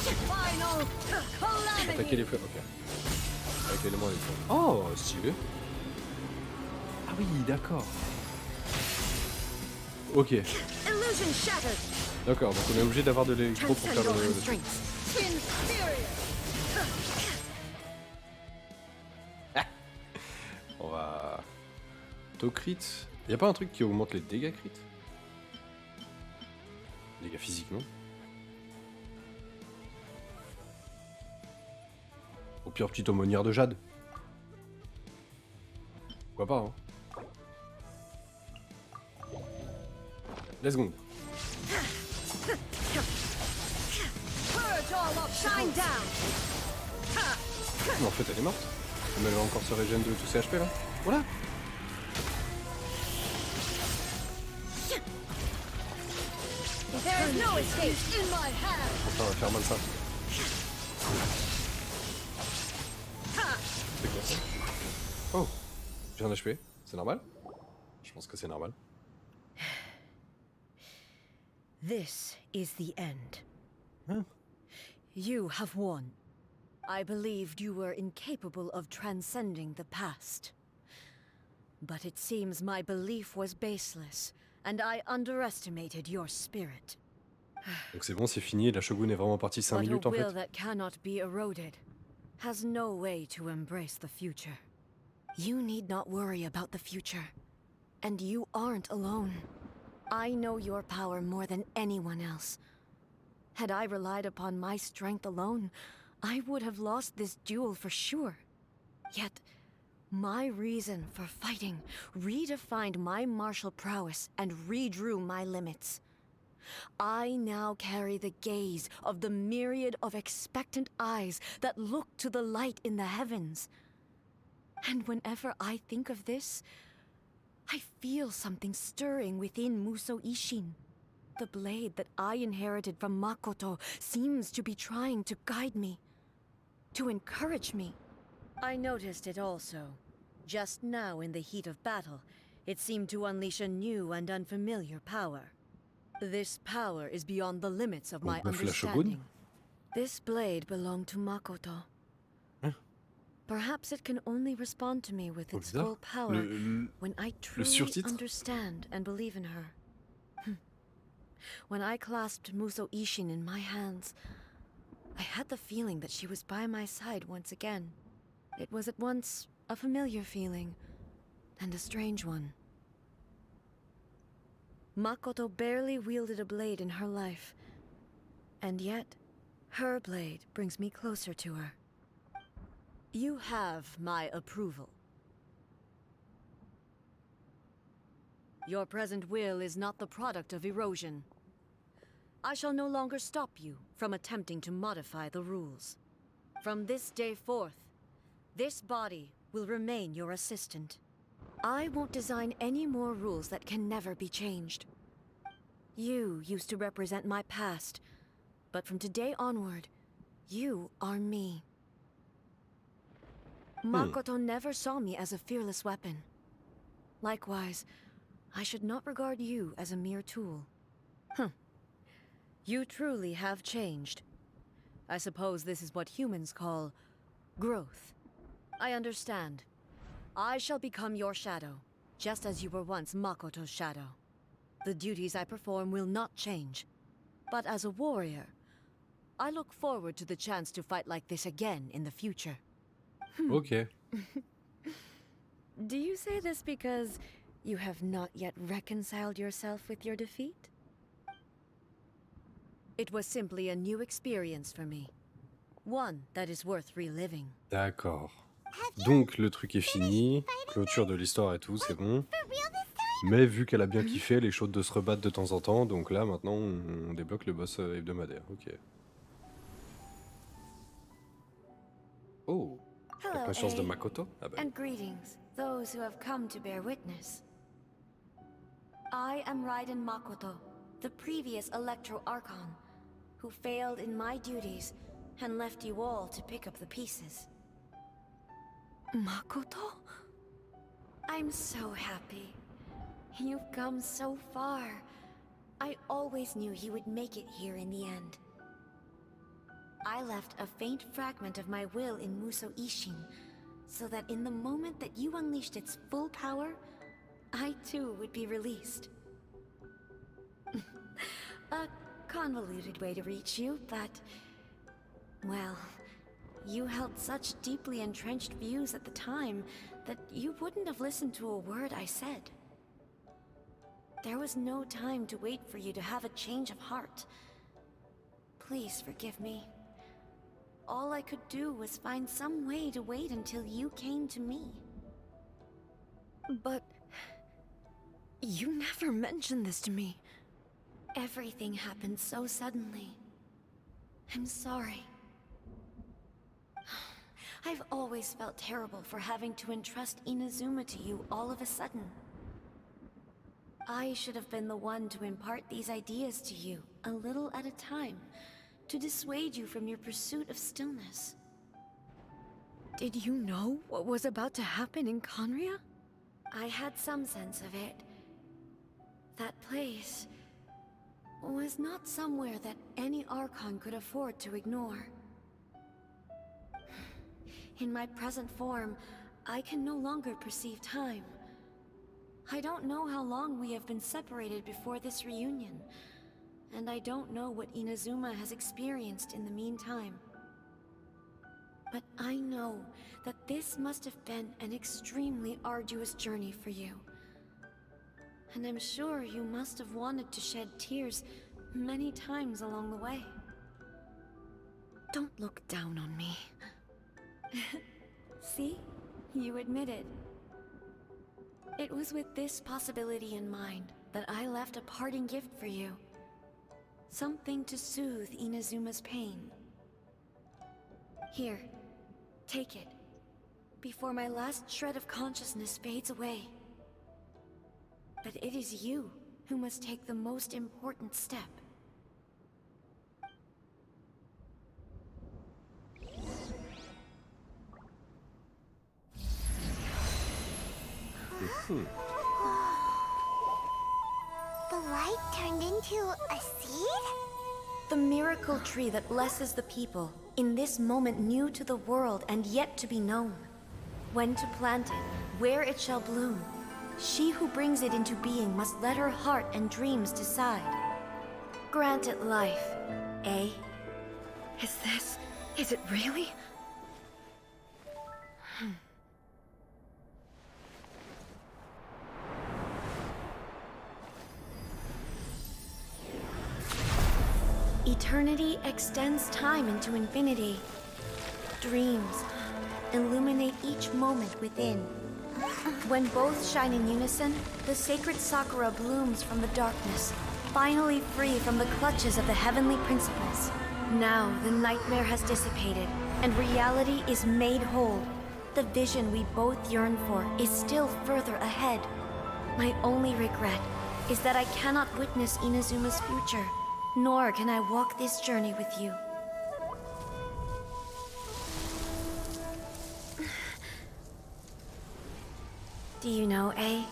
Final Attaquer les fleurs, ok. Avec l'élément des fleurs. Oh, stylé. Ah oui, d'accord. Ok. illusion shattered. D'accord, donc on est obligé d'avoir de l'électro pour faire Transcend your le... constraints. Inferior. On va... Auto crit. Y'a pas un truc qui augmente les dégâts crit? Dégâts physiques, non? Au pire, petite aumônière de jade. Pourquoi pas, hein? Let's go. Purge all obstacles. Down. Mais en fait, elle est morte. Mais elle va encore se régénérer de tous ses HP là. Voilà. There is no escape in my hand. Enfin, on va faire mal ça. C'est quoi ça? Oh, j'ai un HP. C'est normal? Je pense que c'est normal. This is the end. Huh? You have won. I believed you were incapable of transcending the past. But it seems my belief was baseless, and I underestimated your spirit. Donc c'est bon, c'est fini. La Shogun est vraiment partie 5 But a minutes en will fait. that cannot be eroded has no way to embrace the future. You need not worry about the future. And you aren't alone. I know your power more than anyone else. Had I relied upon my strength alone, I would have lost this duel for sure. Yet, my reason for fighting redefined my martial prowess and redrew my limits. I now carry the gaze of the myriad of expectant eyes that look to the light in the heavens. And whenever I think of this, I feel something stirring within Muso Ishin. The blade that I inherited from Makoto seems to be trying to guide me, to encourage me. I noticed it also. Just now in the heat of battle, it seemed to unleash a new and unfamiliar power. This power is beyond the limits of my Donc, la Shogun? understanding. This blade belonged to Makoto. Hein? Perhaps it can only respond to me with Oh, its bizarre. full power when I truly surtitre? understand and believe in her. When I clasped Muso Ishin in my hands, I had the feeling that she was by my side once again. It was at once A familiar feeling, and a strange one. Makoto barely wielded a blade in her life, and yet, her blade brings me closer to her. You have my approval. Your present will is not the product of erosion. I shall no longer stop you from attempting to modify the rules. From this day forth, this body will remain your assistant. I won't design any more rules that can never be changed. You used to represent my past, but from today onward, you are me. Makoto never saw me as a fearless weapon. Likewise, I should not regard you as a mere tool. You truly have changed. I suppose this is what humans call growth. I understand. I shall become your shadow, just as you were once Makoto's shadow. The duties I perform will not change. But as a warrior, I look forward to the chance to fight like this again in the future. Ok. Do you say this because you have not yet reconciled yourself with your defeat? It was simply a new experience for me. One that is worth reliving. D'accord. Donc le truc est fini, clôture de l'histoire et tout, c'est bon. For real this time? Mais vu qu'elle a bien kiffé, elle est chaude de se rebattre de temps en temps, donc là maintenant on débloque le boss hebdomadaire. Ok. Oh, la Hello, conscience de A. Makoto? Ah bah. And greetings, those who have come to bear witness. I am Raiden Makoto, the previous Electro Archon, who failed in my duties and left you all to pick up the pieces. Makoto? I'm so happy. You've come so far. I always knew you would make it here in the end. I left a faint fragment of my will in Muso Ishin, so that in the moment that you unleashed its full power, I too would be released. A convoluted way to reach you, but... well, you held such deeply entrenched views at the time that you wouldn't have listened to a word I said. There was no time to wait for you to have a change of heart. Please forgive me. All I could do was find some way to wait until you came to me. But... you never mentioned this to me. Everything happened so suddenly. I'm sorry. I've always felt terrible for having to entrust Inazuma to you all of a sudden. I should have been the one to impart these ideas to you, a little at a time, to dissuade you from your pursuit of stillness. Did you know what was about to happen in Conria? I had some sense of it. That place was not somewhere that any Archon could afford to ignore. In my present form, I can no longer perceive time. I don't know how long we have been separated before this reunion, and I don't know what Inazuma has experienced in the meantime. But I know that this must have been an extremely arduous journey for you. And I'm sure you must have wanted to shed tears many times along the way. Don't look down on me. See? You admit it. It was with this possibility in mind that I left a parting gift for you. Something to soothe Inazuma's pain. Here, take it, before my last shred of consciousness fades away. But it is you who must take the most important step. The light turned into a seed? The miracle tree that blesses the people, in this moment new to the world and yet to be known. When to plant it, where it shall bloom. She who brings it into being must let her heart and dreams decide. Grant it life, eh? Is it really? Eternity extends time into infinity. Dreams illuminate each moment within. When both shine in unison, the sacred Sakura blooms from the darkness, finally free from the clutches of the heavenly principles. Now the nightmare has dissipated, and reality is made whole. The vision we both yearn for is still further ahead. My only regret is that I cannot witness Inazuma's future, nor can I walk this journey with you. Do you know, I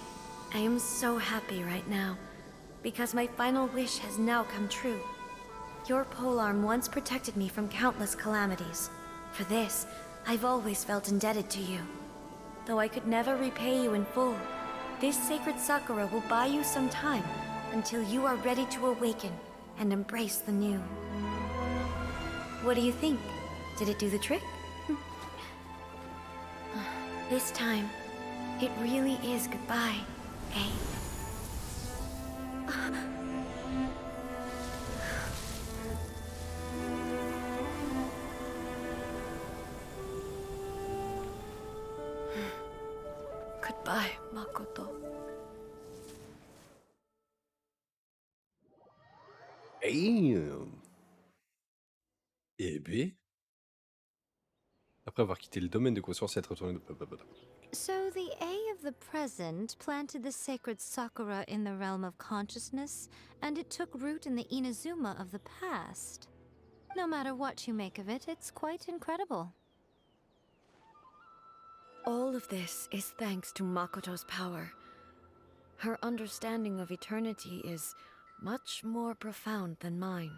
am so happy right now, because my final wish has now come true. Your polearm once protected me from countless calamities. For this, I've always felt indebted to you. Though I could never repay you in full, this sacred Sakura will buy you some time until you are ready to awaken and embrace the new. What do you think? Did it do the trick? This time, it really is goodbye, eh? Goodbye, Makoto. Damn. Eh ben. Après avoir quitté le domaine de conscience et être retourné de... So the A of the present planted the sacred Sakura in the realm of consciousness, and it took root in the Inazuma of the past. No matter what you make of it, it's quite incredible. All of this is thanks to Makoto's power. Her understanding of eternity is much more profound than mine.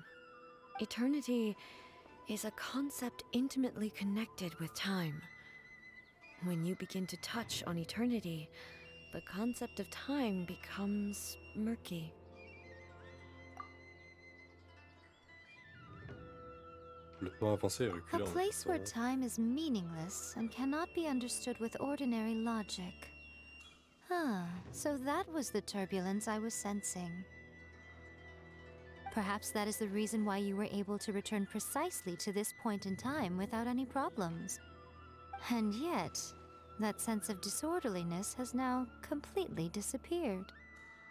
Eternity is a concept intimately connected with time. When you begin to touch on eternity, the concept of time becomes murky. Le temps avancé est A reculant. place where time is meaningless and cannot be understood with ordinary logic. Huh, so that was the turbulence I was sensing. Perhaps that is the reason why you were able to return precisely to this point in time without any problems. And yet, that sense of disorderliness has now completely disappeared.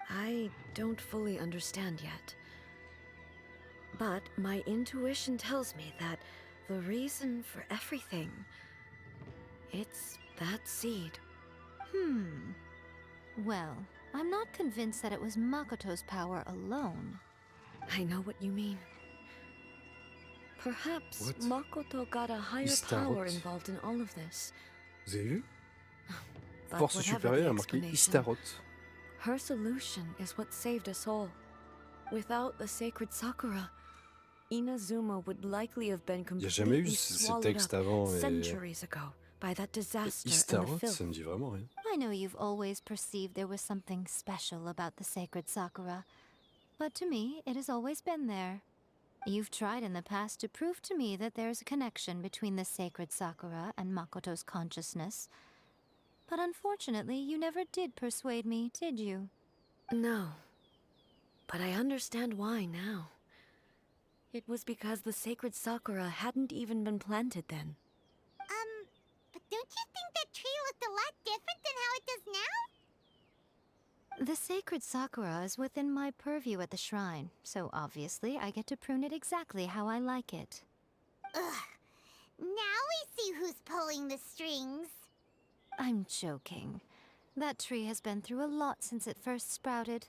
I don't fully understand yet. But my intuition tells me that the reason for everything, it's that seed. Well, I'm not convinced that it was Makoto's power alone. I know what you mean. Perhaps What? Makoto got a higher power involved in all of this. Vous avez vu? But Force whatever supérieure the a marqué explanation, Istaroth. her solution is what saved us all. Without the sacred Sakura, Inazuma would likely have been Il n'y a jamais eu completely ce swallowed texte up avant et... centuries ago by that disaster and the Istaroth, filth. ça me dit vraiment rien. I know you've always perceived there was something special about the sacred Sakura, but to me, it has always been there. You've tried in the past to prove to me that there's a connection between the sacred Sakura and Makoto's consciousness, but unfortunately, you never did persuade me, did you? No. But I understand why now. It was because the sacred Sakura hadn't even been planted then. But don't you think that tree looked a lot different than how it does now? The sacred Sakura is within my purview at the shrine, so obviously I get to prune it exactly how I like it. Ugh. Now we see who's pulling the strings. I'm joking. That tree has been through a lot since it first sprouted.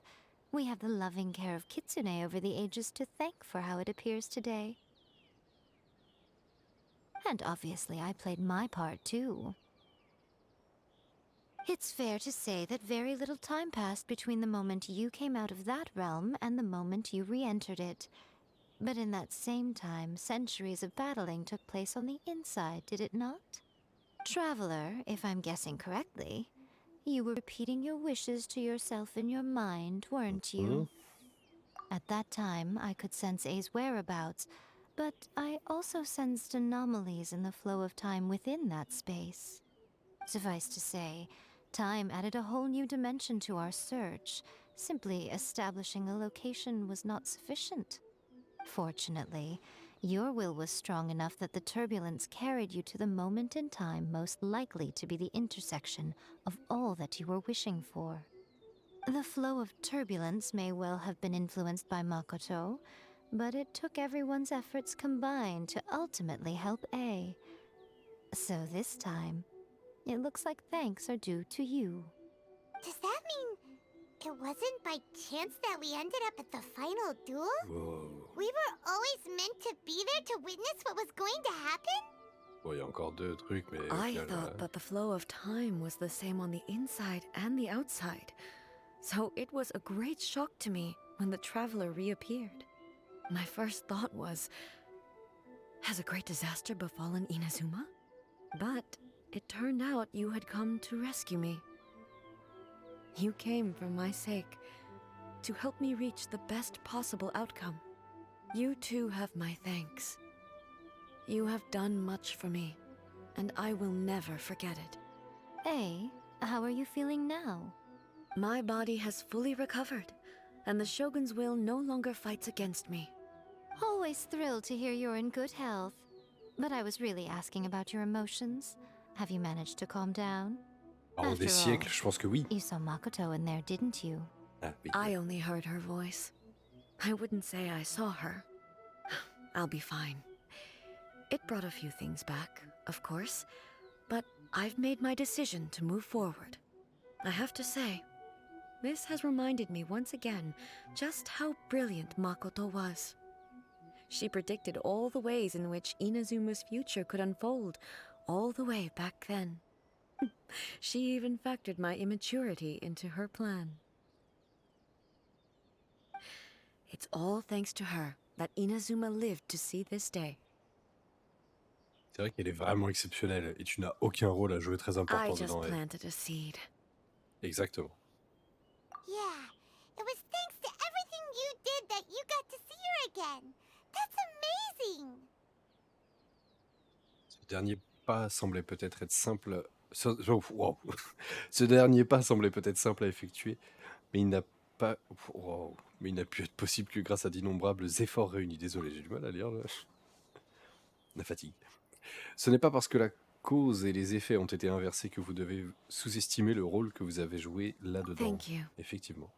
We have the loving care of Kitsune over the ages to thank for how it appears today. And obviously I played my part too. It's fair to say that very little time passed between the moment you came out of that realm and the moment you re-entered it. But in that same time, centuries of battling took place on the inside, did it not? Traveler, if I'm guessing correctly, you were repeating your wishes to yourself in your mind, weren't you? At that time, I could sense A's whereabouts, but I also sensed anomalies in the flow of time within that space. Suffice to say, time added a whole new dimension to our search. Simply establishing a location was not sufficient. Fortunately, your will was strong enough that the turbulence carried you to the moment in time most likely to be the intersection of all that you were wishing for. The flow of turbulence may well have been influenced by Makoto, but it took everyone's efforts combined to ultimately help A. So this time, it looks like thanks are due to you. Does that mean it wasn't by chance that we ended up at the final duel? Wow. We were always meant to be there to witness what was going to happen? Bon, il y a encore deux trucs, mais au I final, thought that the flow of time was the same on the inside and the outside. So it was a great shock to me when the traveler reappeared. My first thought was, has a great disaster befallen Inazuma? But it turned out you had come to rescue me. You came for my sake, to help me reach the best possible outcome. You too have my thanks. You have done much for me, and I will never forget it. A, how are you feeling now? My body has fully recovered, and the Shogun's will no longer fights against me. Always thrilled to hear you're in good health. But I was really asking about your emotions. Have you managed to calm down? en After des siècles, je pense que oui. You saw Makoto in there, didn't you? Ah, oui. I only heard her voice. I wouldn't say I saw her. I'll be fine. It brought a few things back, of course, but I've made my decision to move forward. I have to say, this has reminded me once again just how brilliant Makoto was. She predicted all the ways in which Inazuma's future could unfold, all the way back then. She even factored my immaturity into her plan. It's all thanks to her that Inazuma lived to see this day. C'est vrai qu'elle est vraiment exceptionnelle et tu n'as aucun rôle à jouer très I important just dedans. planted a seed. Exactement. Yeah, it was thanks to everything you did that you got to see her again. That's amazing! Ce dernier pas semblait peut-être être simple. Wow. Ce dernier pas semblait peut-être simple à effectuer, mais il n'a pas. Wow. Mais il n'a pu être possible que grâce à d'innombrables efforts réunis. Désolé, j'ai du mal à lire la fatigue. Ce n'est pas parce que la cause et les effets ont été inversés que vous devez sous-estimer le rôle que vous avez joué là-dedans. Thank you. Effectivement.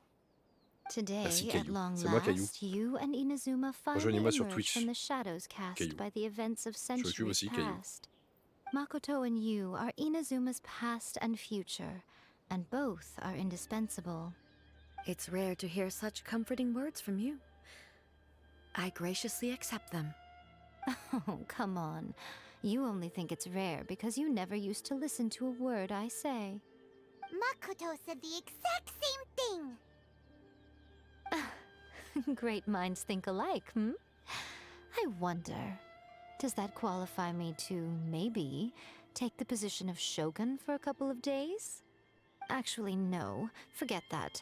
Today, Merci, at KAYOU. long C'est moi, KAYOU. last, you and Inazuma finally Rejoignez-moi sur emerged Twitch. from the shadows cast KAYOU. by the events of Sur YouTube centuries aussi, KAYOU. past. Makoto and you are Inazuma's past and future, and both are indispensable. It's rare to hear such comforting words from you. I graciously accept them. Oh, come on. You only think it's rare because you never used to listen to a word I say. Makoto said the exact same thing! Great minds think alike, hmm? I wonder, does that qualify me to, maybe, take the position of Shogun for a couple of days? Actually, no. Forget that.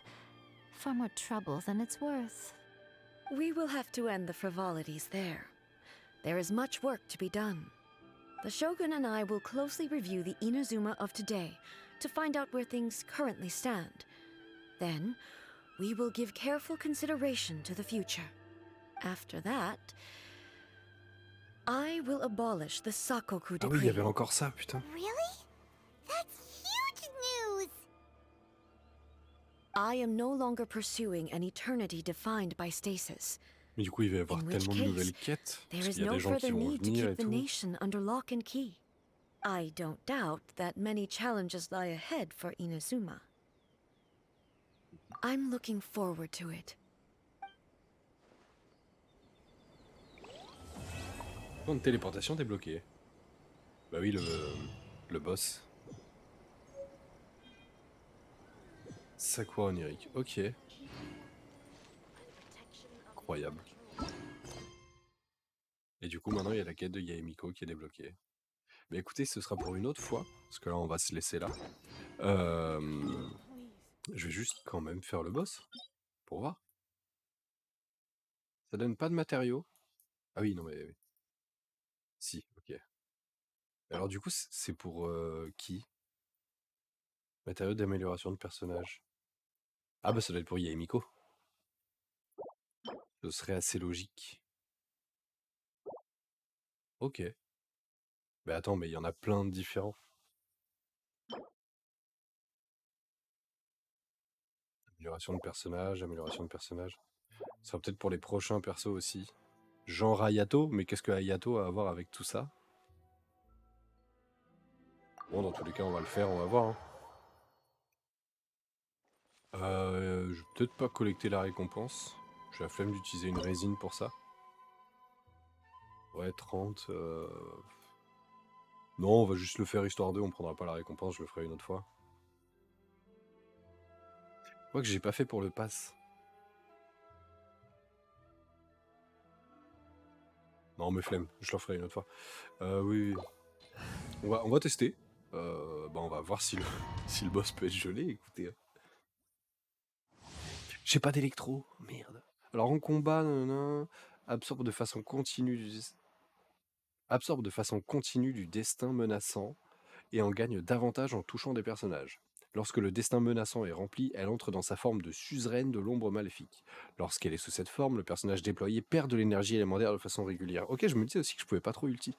Far more trouble than it's worth. We will have to end the frivolities there. There is much work to be done. The Shogun and I will closely review the Inazuma of today to find out where things currently stand. Then, we will give careful consideration to the future. After that, I will abolish the Sakoku Ah oui, il y decree. avait encore ça, putain. Really? That's huge news! I am no longer pursuing an eternity defined by stasis. Mais du coup, il va y avoir In which tellement de case, nouvelles quêtes. There Parce is qu'il y a no des gens qui further vont need to venir keep et the tout. nation under lock and key. I don't doubt that many challenges lie ahead for Inazuma. I'm looking forward to it. Point de téléportation débloqué. Bah oui, le boss. Sakura onirique, ok. Incroyable. Et du coup, maintenant, il y a la quête de Yaemiko qui est débloquée. Mais écoutez, ce sera pour une autre fois, parce que là, on va se laisser là. Je vais juste quand même faire le boss, pour voir. Ça donne pas de matériaux. Ah oui, non mais... Si, ok. Alors du coup, c'est pour qui? Matériaux d'amélioration de personnage. Ah bah ça doit être pour Yaemiko. Ce serait assez logique. Ok. Mais attends, mais il y en a plein de différents. Amélioration de personnage, amélioration de personnage. Ça sera peut-être pour les prochains persos aussi. Genre Hayato, mais qu'est-ce que Hayato a à voir avec tout ça? Bon, dans tous les cas, on va le faire, on va voir. Hein. Je vais peut-être pas collecter la récompense. J'ai la flemme d'utiliser une résine pour ça. Ouais, 30. Non, on va juste le faire histoire d'eux, on prendra pas la récompense, je le ferai une autre fois. Je crois que j'ai pas fait pour le pass. Non, mais flemme, je le ferai une autre fois. Oui, oui. On va tester. On va voir si le, si le boss peut être gelé, écoutez. J'ai pas d'électro, merde. Alors en combat, nanana, absorbe de façon continue du destin menaçant et en gagne davantage en touchant des personnages. Lorsque le destin menaçant est rempli, elle entre dans sa forme de suzeraine de l'ombre maléfique. Lorsqu'elle est sous cette forme, le personnage déployé perd de l'énergie élémentaire de façon régulière. Ok, je me disais aussi que je pouvais pas trop ulti.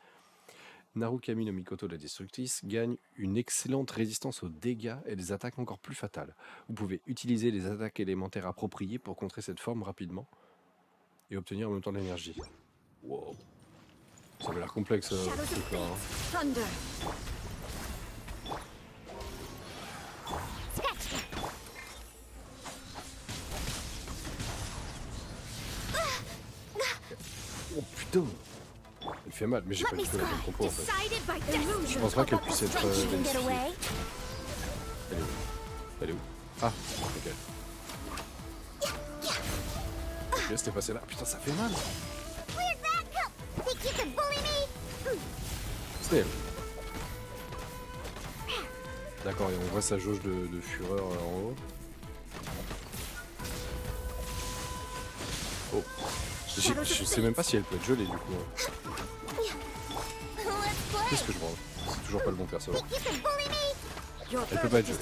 Narukami no Mikoto la Destructrice gagne une excellente résistance aux dégâts et des attaques encore plus fatales. Vous pouvez utiliser les attaques élémentaires appropriées pour contrer cette forme rapidement et obtenir en même temps de l'énergie. Wow. Ça avait l'air complexe ce truc-là. Hein. Oh putain! Elle fait mal, mais j'ai pas du tout la bonne compo en fait. Je pense pas qu'elle puisse être identifiée. Elle est où? Elle est où? Ah, ok. Ok, c'était passé là. Putain, ça fait mal! C'est elle. D'accord, et on voit sa jauge de fureur en haut. Oh. Je sais même pas si elle peut être gelée du coup. Hein. Qu'est-ce que je branle? C'est toujours pas le bon perso. Elle peut pas être gelée.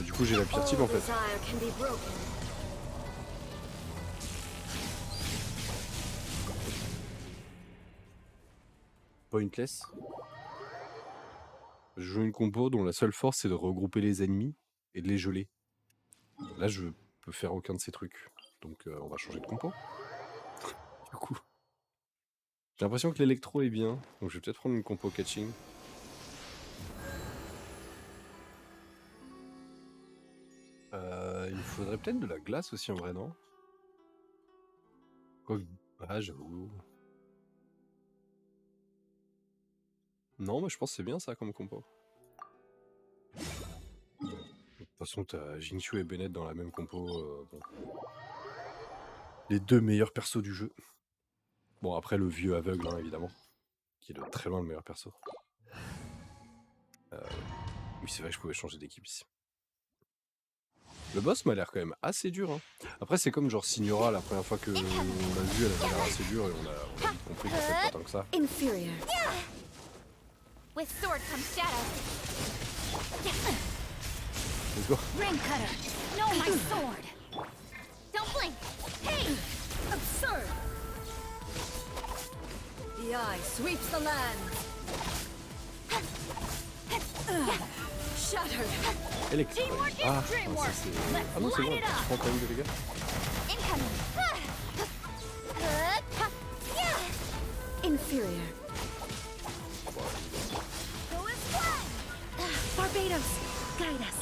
Du coup j'ai la pire type en fait. Pointless. Je joue une compo dont la seule force c'est de regrouper les ennemis et de les geler. Là je peux faire aucun de ces trucs. Donc on va changer de compo. Du coup. J'ai l'impression que l'électro est bien. Donc je vais peut-être prendre une compo catching. Il faudrait peut-être de la glace aussi en vrai, non? Quoi que... Ah j'avoue. Non mais je pense que c'est bien ça comme compo. De toute façon t'as Jinchu et Bennett dans la même compo. Bon. Les deux meilleurs persos du jeu. Bon après le vieux aveugle hein, évidemment. Qui est de très loin le meilleur perso. Oui c'est vrai que je pouvais changer d'équipe ici. Le boss m'a l'air quand même assez dur. Hein. Après c'est comme genre Signora la première fois que on l'a vu, elle avait l'air assez dure et on a vite compris qu'en fait pas tant que ça. Inferior. With sword comes shadow. Let's go. Ring cutter. No, my sword. Don't blink. Hey, absurd. The eye sweeps the land. Shattered. Électrique. Ah, ça c'est... Ah non c'est bon, je prends quand même des dégâts. Incoming. Inferior. Barbados, guide us.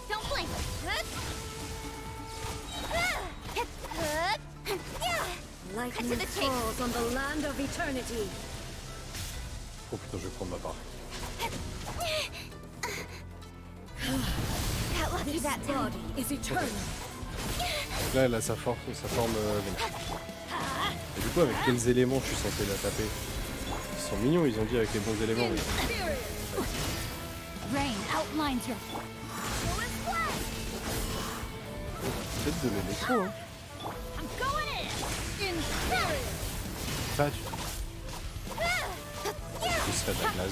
Don't blink. Lightning falls on the land of eternity. Oh putain, je vais prendre ma part. This body is eternal. Donc là, elle a sa forme et du coup, avec quels éléments je suis censé la taper? Ils sont mignons, ils ont dit avec les bons éléments. Mais... Rain outlines your. Peut-être de l'électro, hein. I'm going in. Pas du tout. Ce serait de la glace.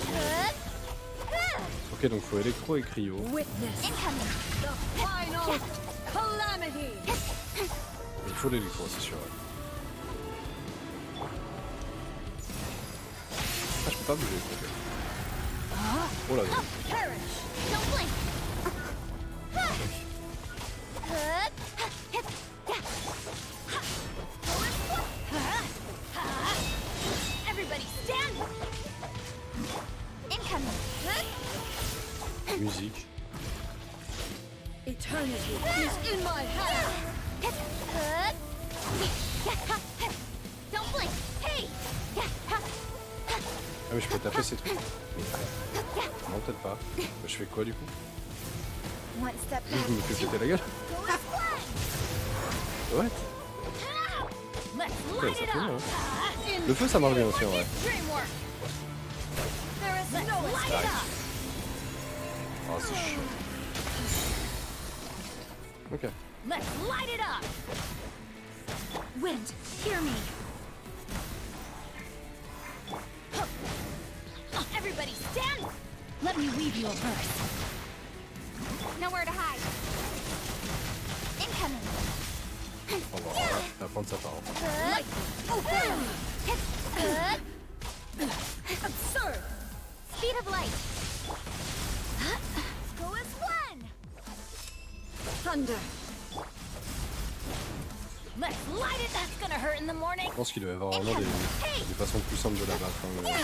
Ok, donc faut électro et cryo. Witness the final calamity. Il faut l'électro, c'est sûr. Ah, je peux pas bouger. Ok. Oh là là. Don't blink. Everybody stand. Incoming. Musique. Eternity is in my hand. Don't blink. Hey. Ah mais je peux taper ces trucs. Non peut-être pas. Bah, je fais quoi du coup? One step Je me fais péter la gueule. What? Let's Ouais, light ça it fait mal, up. hein. Le feu ça marche bien aussi en vrai. Dreamwork. There is no light it up. Ah c'est chiant. Ok. Let's light it up. Wind, hear me. Everybody stand. Let me weave you a verse. Nowhere to hide. Incoming. On va voir, on va prendre sa part. Absurd. Speed of light. Go as one. Thunder. Let's light it. That's gonna hurt in the morning. Je pense qu'il doit y avoir vraiment des façons plus simples de la battre. Hein,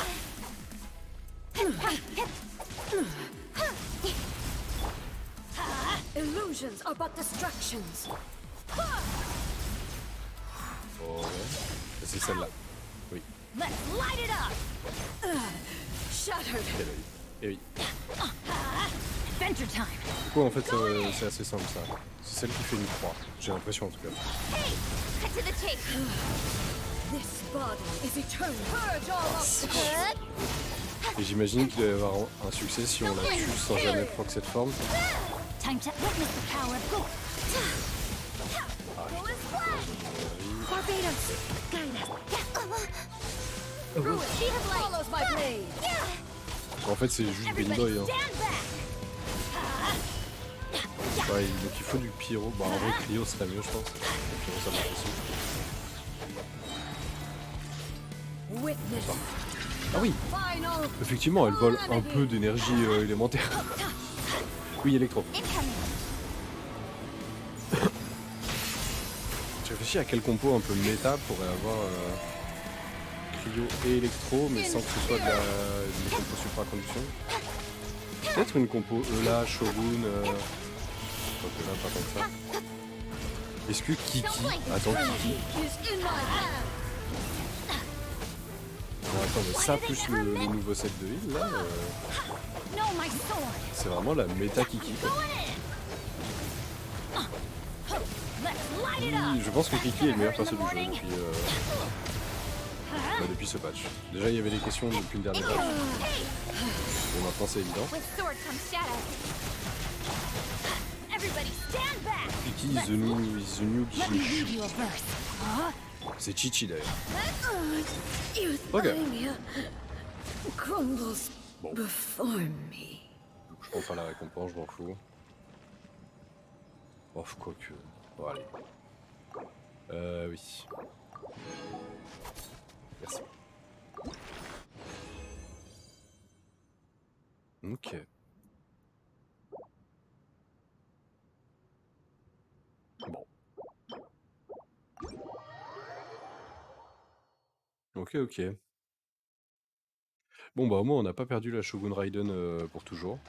Illusions are but distractions. Oh ouais. C'est celle-là. Oui. Let's light it up. Shattered. Et oui. Adventure time. Du coup en fait c'est assez simple ça. C'est celle qui fait une croix. J'ai l'impression en tout cas. Hey, cut to the chase. This body is eternal. Purge all obstacles. Et j'imagine qu'il doit y avoir un succès si on la tue sans jamais prendre cette forme. Time to witness the power of gold. Barbados. Guide us. Ruin, speed of light. Follows my blade. En fait c'est juste Benny Everybody Boy. Hein. stand back. Ouais, donc il faut du pyro. Bon en vrai cryo serait mieux je pense. Le pyro ça marche aussi. Witness. Ah oui. Final. Effectivement elle vole un peu d'énergie élémentaire. Oui électro. Incoming. Je réfléchis à quel compo un peu méta pourrait avoir cryo et électro mais sans que ce soit de une compo supraconduction. Peut-être une compo là, Shogun, quoique là pas tant que ça. Est-ce que Kiki... Attends Kiki... Is in my hand. Non, attends mais ça plus le nouveau set de heal là, No, my sword. c'est vraiment la méta Kiki quoi. Let's light it Oui, up. je pense que Kiki est le meilleur perso du jeu depuis ce patch. Déjà il y avait des questions depuis le dernier patch. Bon maintenant c'est évident. With sword comes shadow. Everybody stand back. Kiki is the new Let me Genshin. read you a verse. C'est Chichi d'ailleurs. Euthymia crumbles Bon. before me. Je prends pas la récompense, je m'en fous. Oh, quoique. Bon, allez. Oui. Merci. Ok. Bon. Ok, ok. Bon, bah, au moins, on n'a pas perdu la Shogun Raiden pour toujours.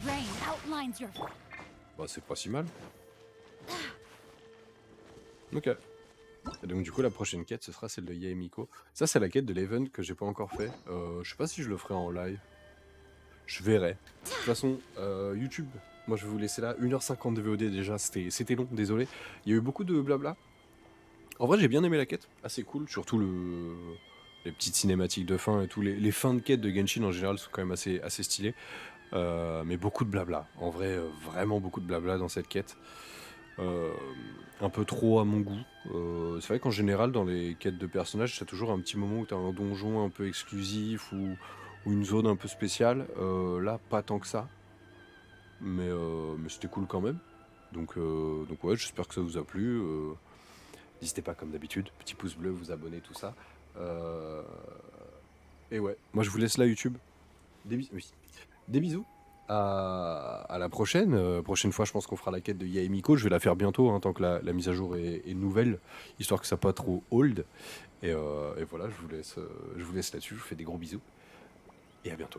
Rain outlines your. Bah, c'est pas si mal. Ok. Et donc, du coup, la prochaine quête, ce sera celle de Yaemiko. Ça, c'est la quête de l'event que j'ai pas encore fait. Je sais pas si je le ferai en live. Je verrai. De toute façon, YouTube, moi, je vais vous laisser là. 1h50 de VOD déjà, c'était long, désolé. Il y a eu beaucoup de blabla. En vrai, j'ai bien aimé la quête. Assez cool, surtout les petites cinématiques de fin et tout. Les fins de quête de Genshin, en général, sont quand même assez stylées. Mais beaucoup de blabla. En vrai, vraiment beaucoup de blabla dans cette quête. Un peu trop à mon goût. C'est vrai qu'en général, dans les quêtes de personnages, t'as toujours un petit moment où t'as un donjon un peu exclusif ou une zone un peu spéciale. Là, pas tant que ça. Mais c'était cool quand même. Donc ouais, j'espère que ça vous a plu. N'hésitez pas comme d'habitude, petit pouce bleu, vous abonner, tout ça. Et ouais, moi je vous laisse là YouTube. Des bisous. Oui. Des bisous. À la prochaine. Prochaine fois, je pense qu'on fera la quête de Yaemiko. Je vais la faire bientôt, hein, tant que la mise à jour est nouvelle, histoire que ça pas trop old. Et voilà, je vous laisse là-dessus. Je vous fais des gros bisous. Et à bientôt.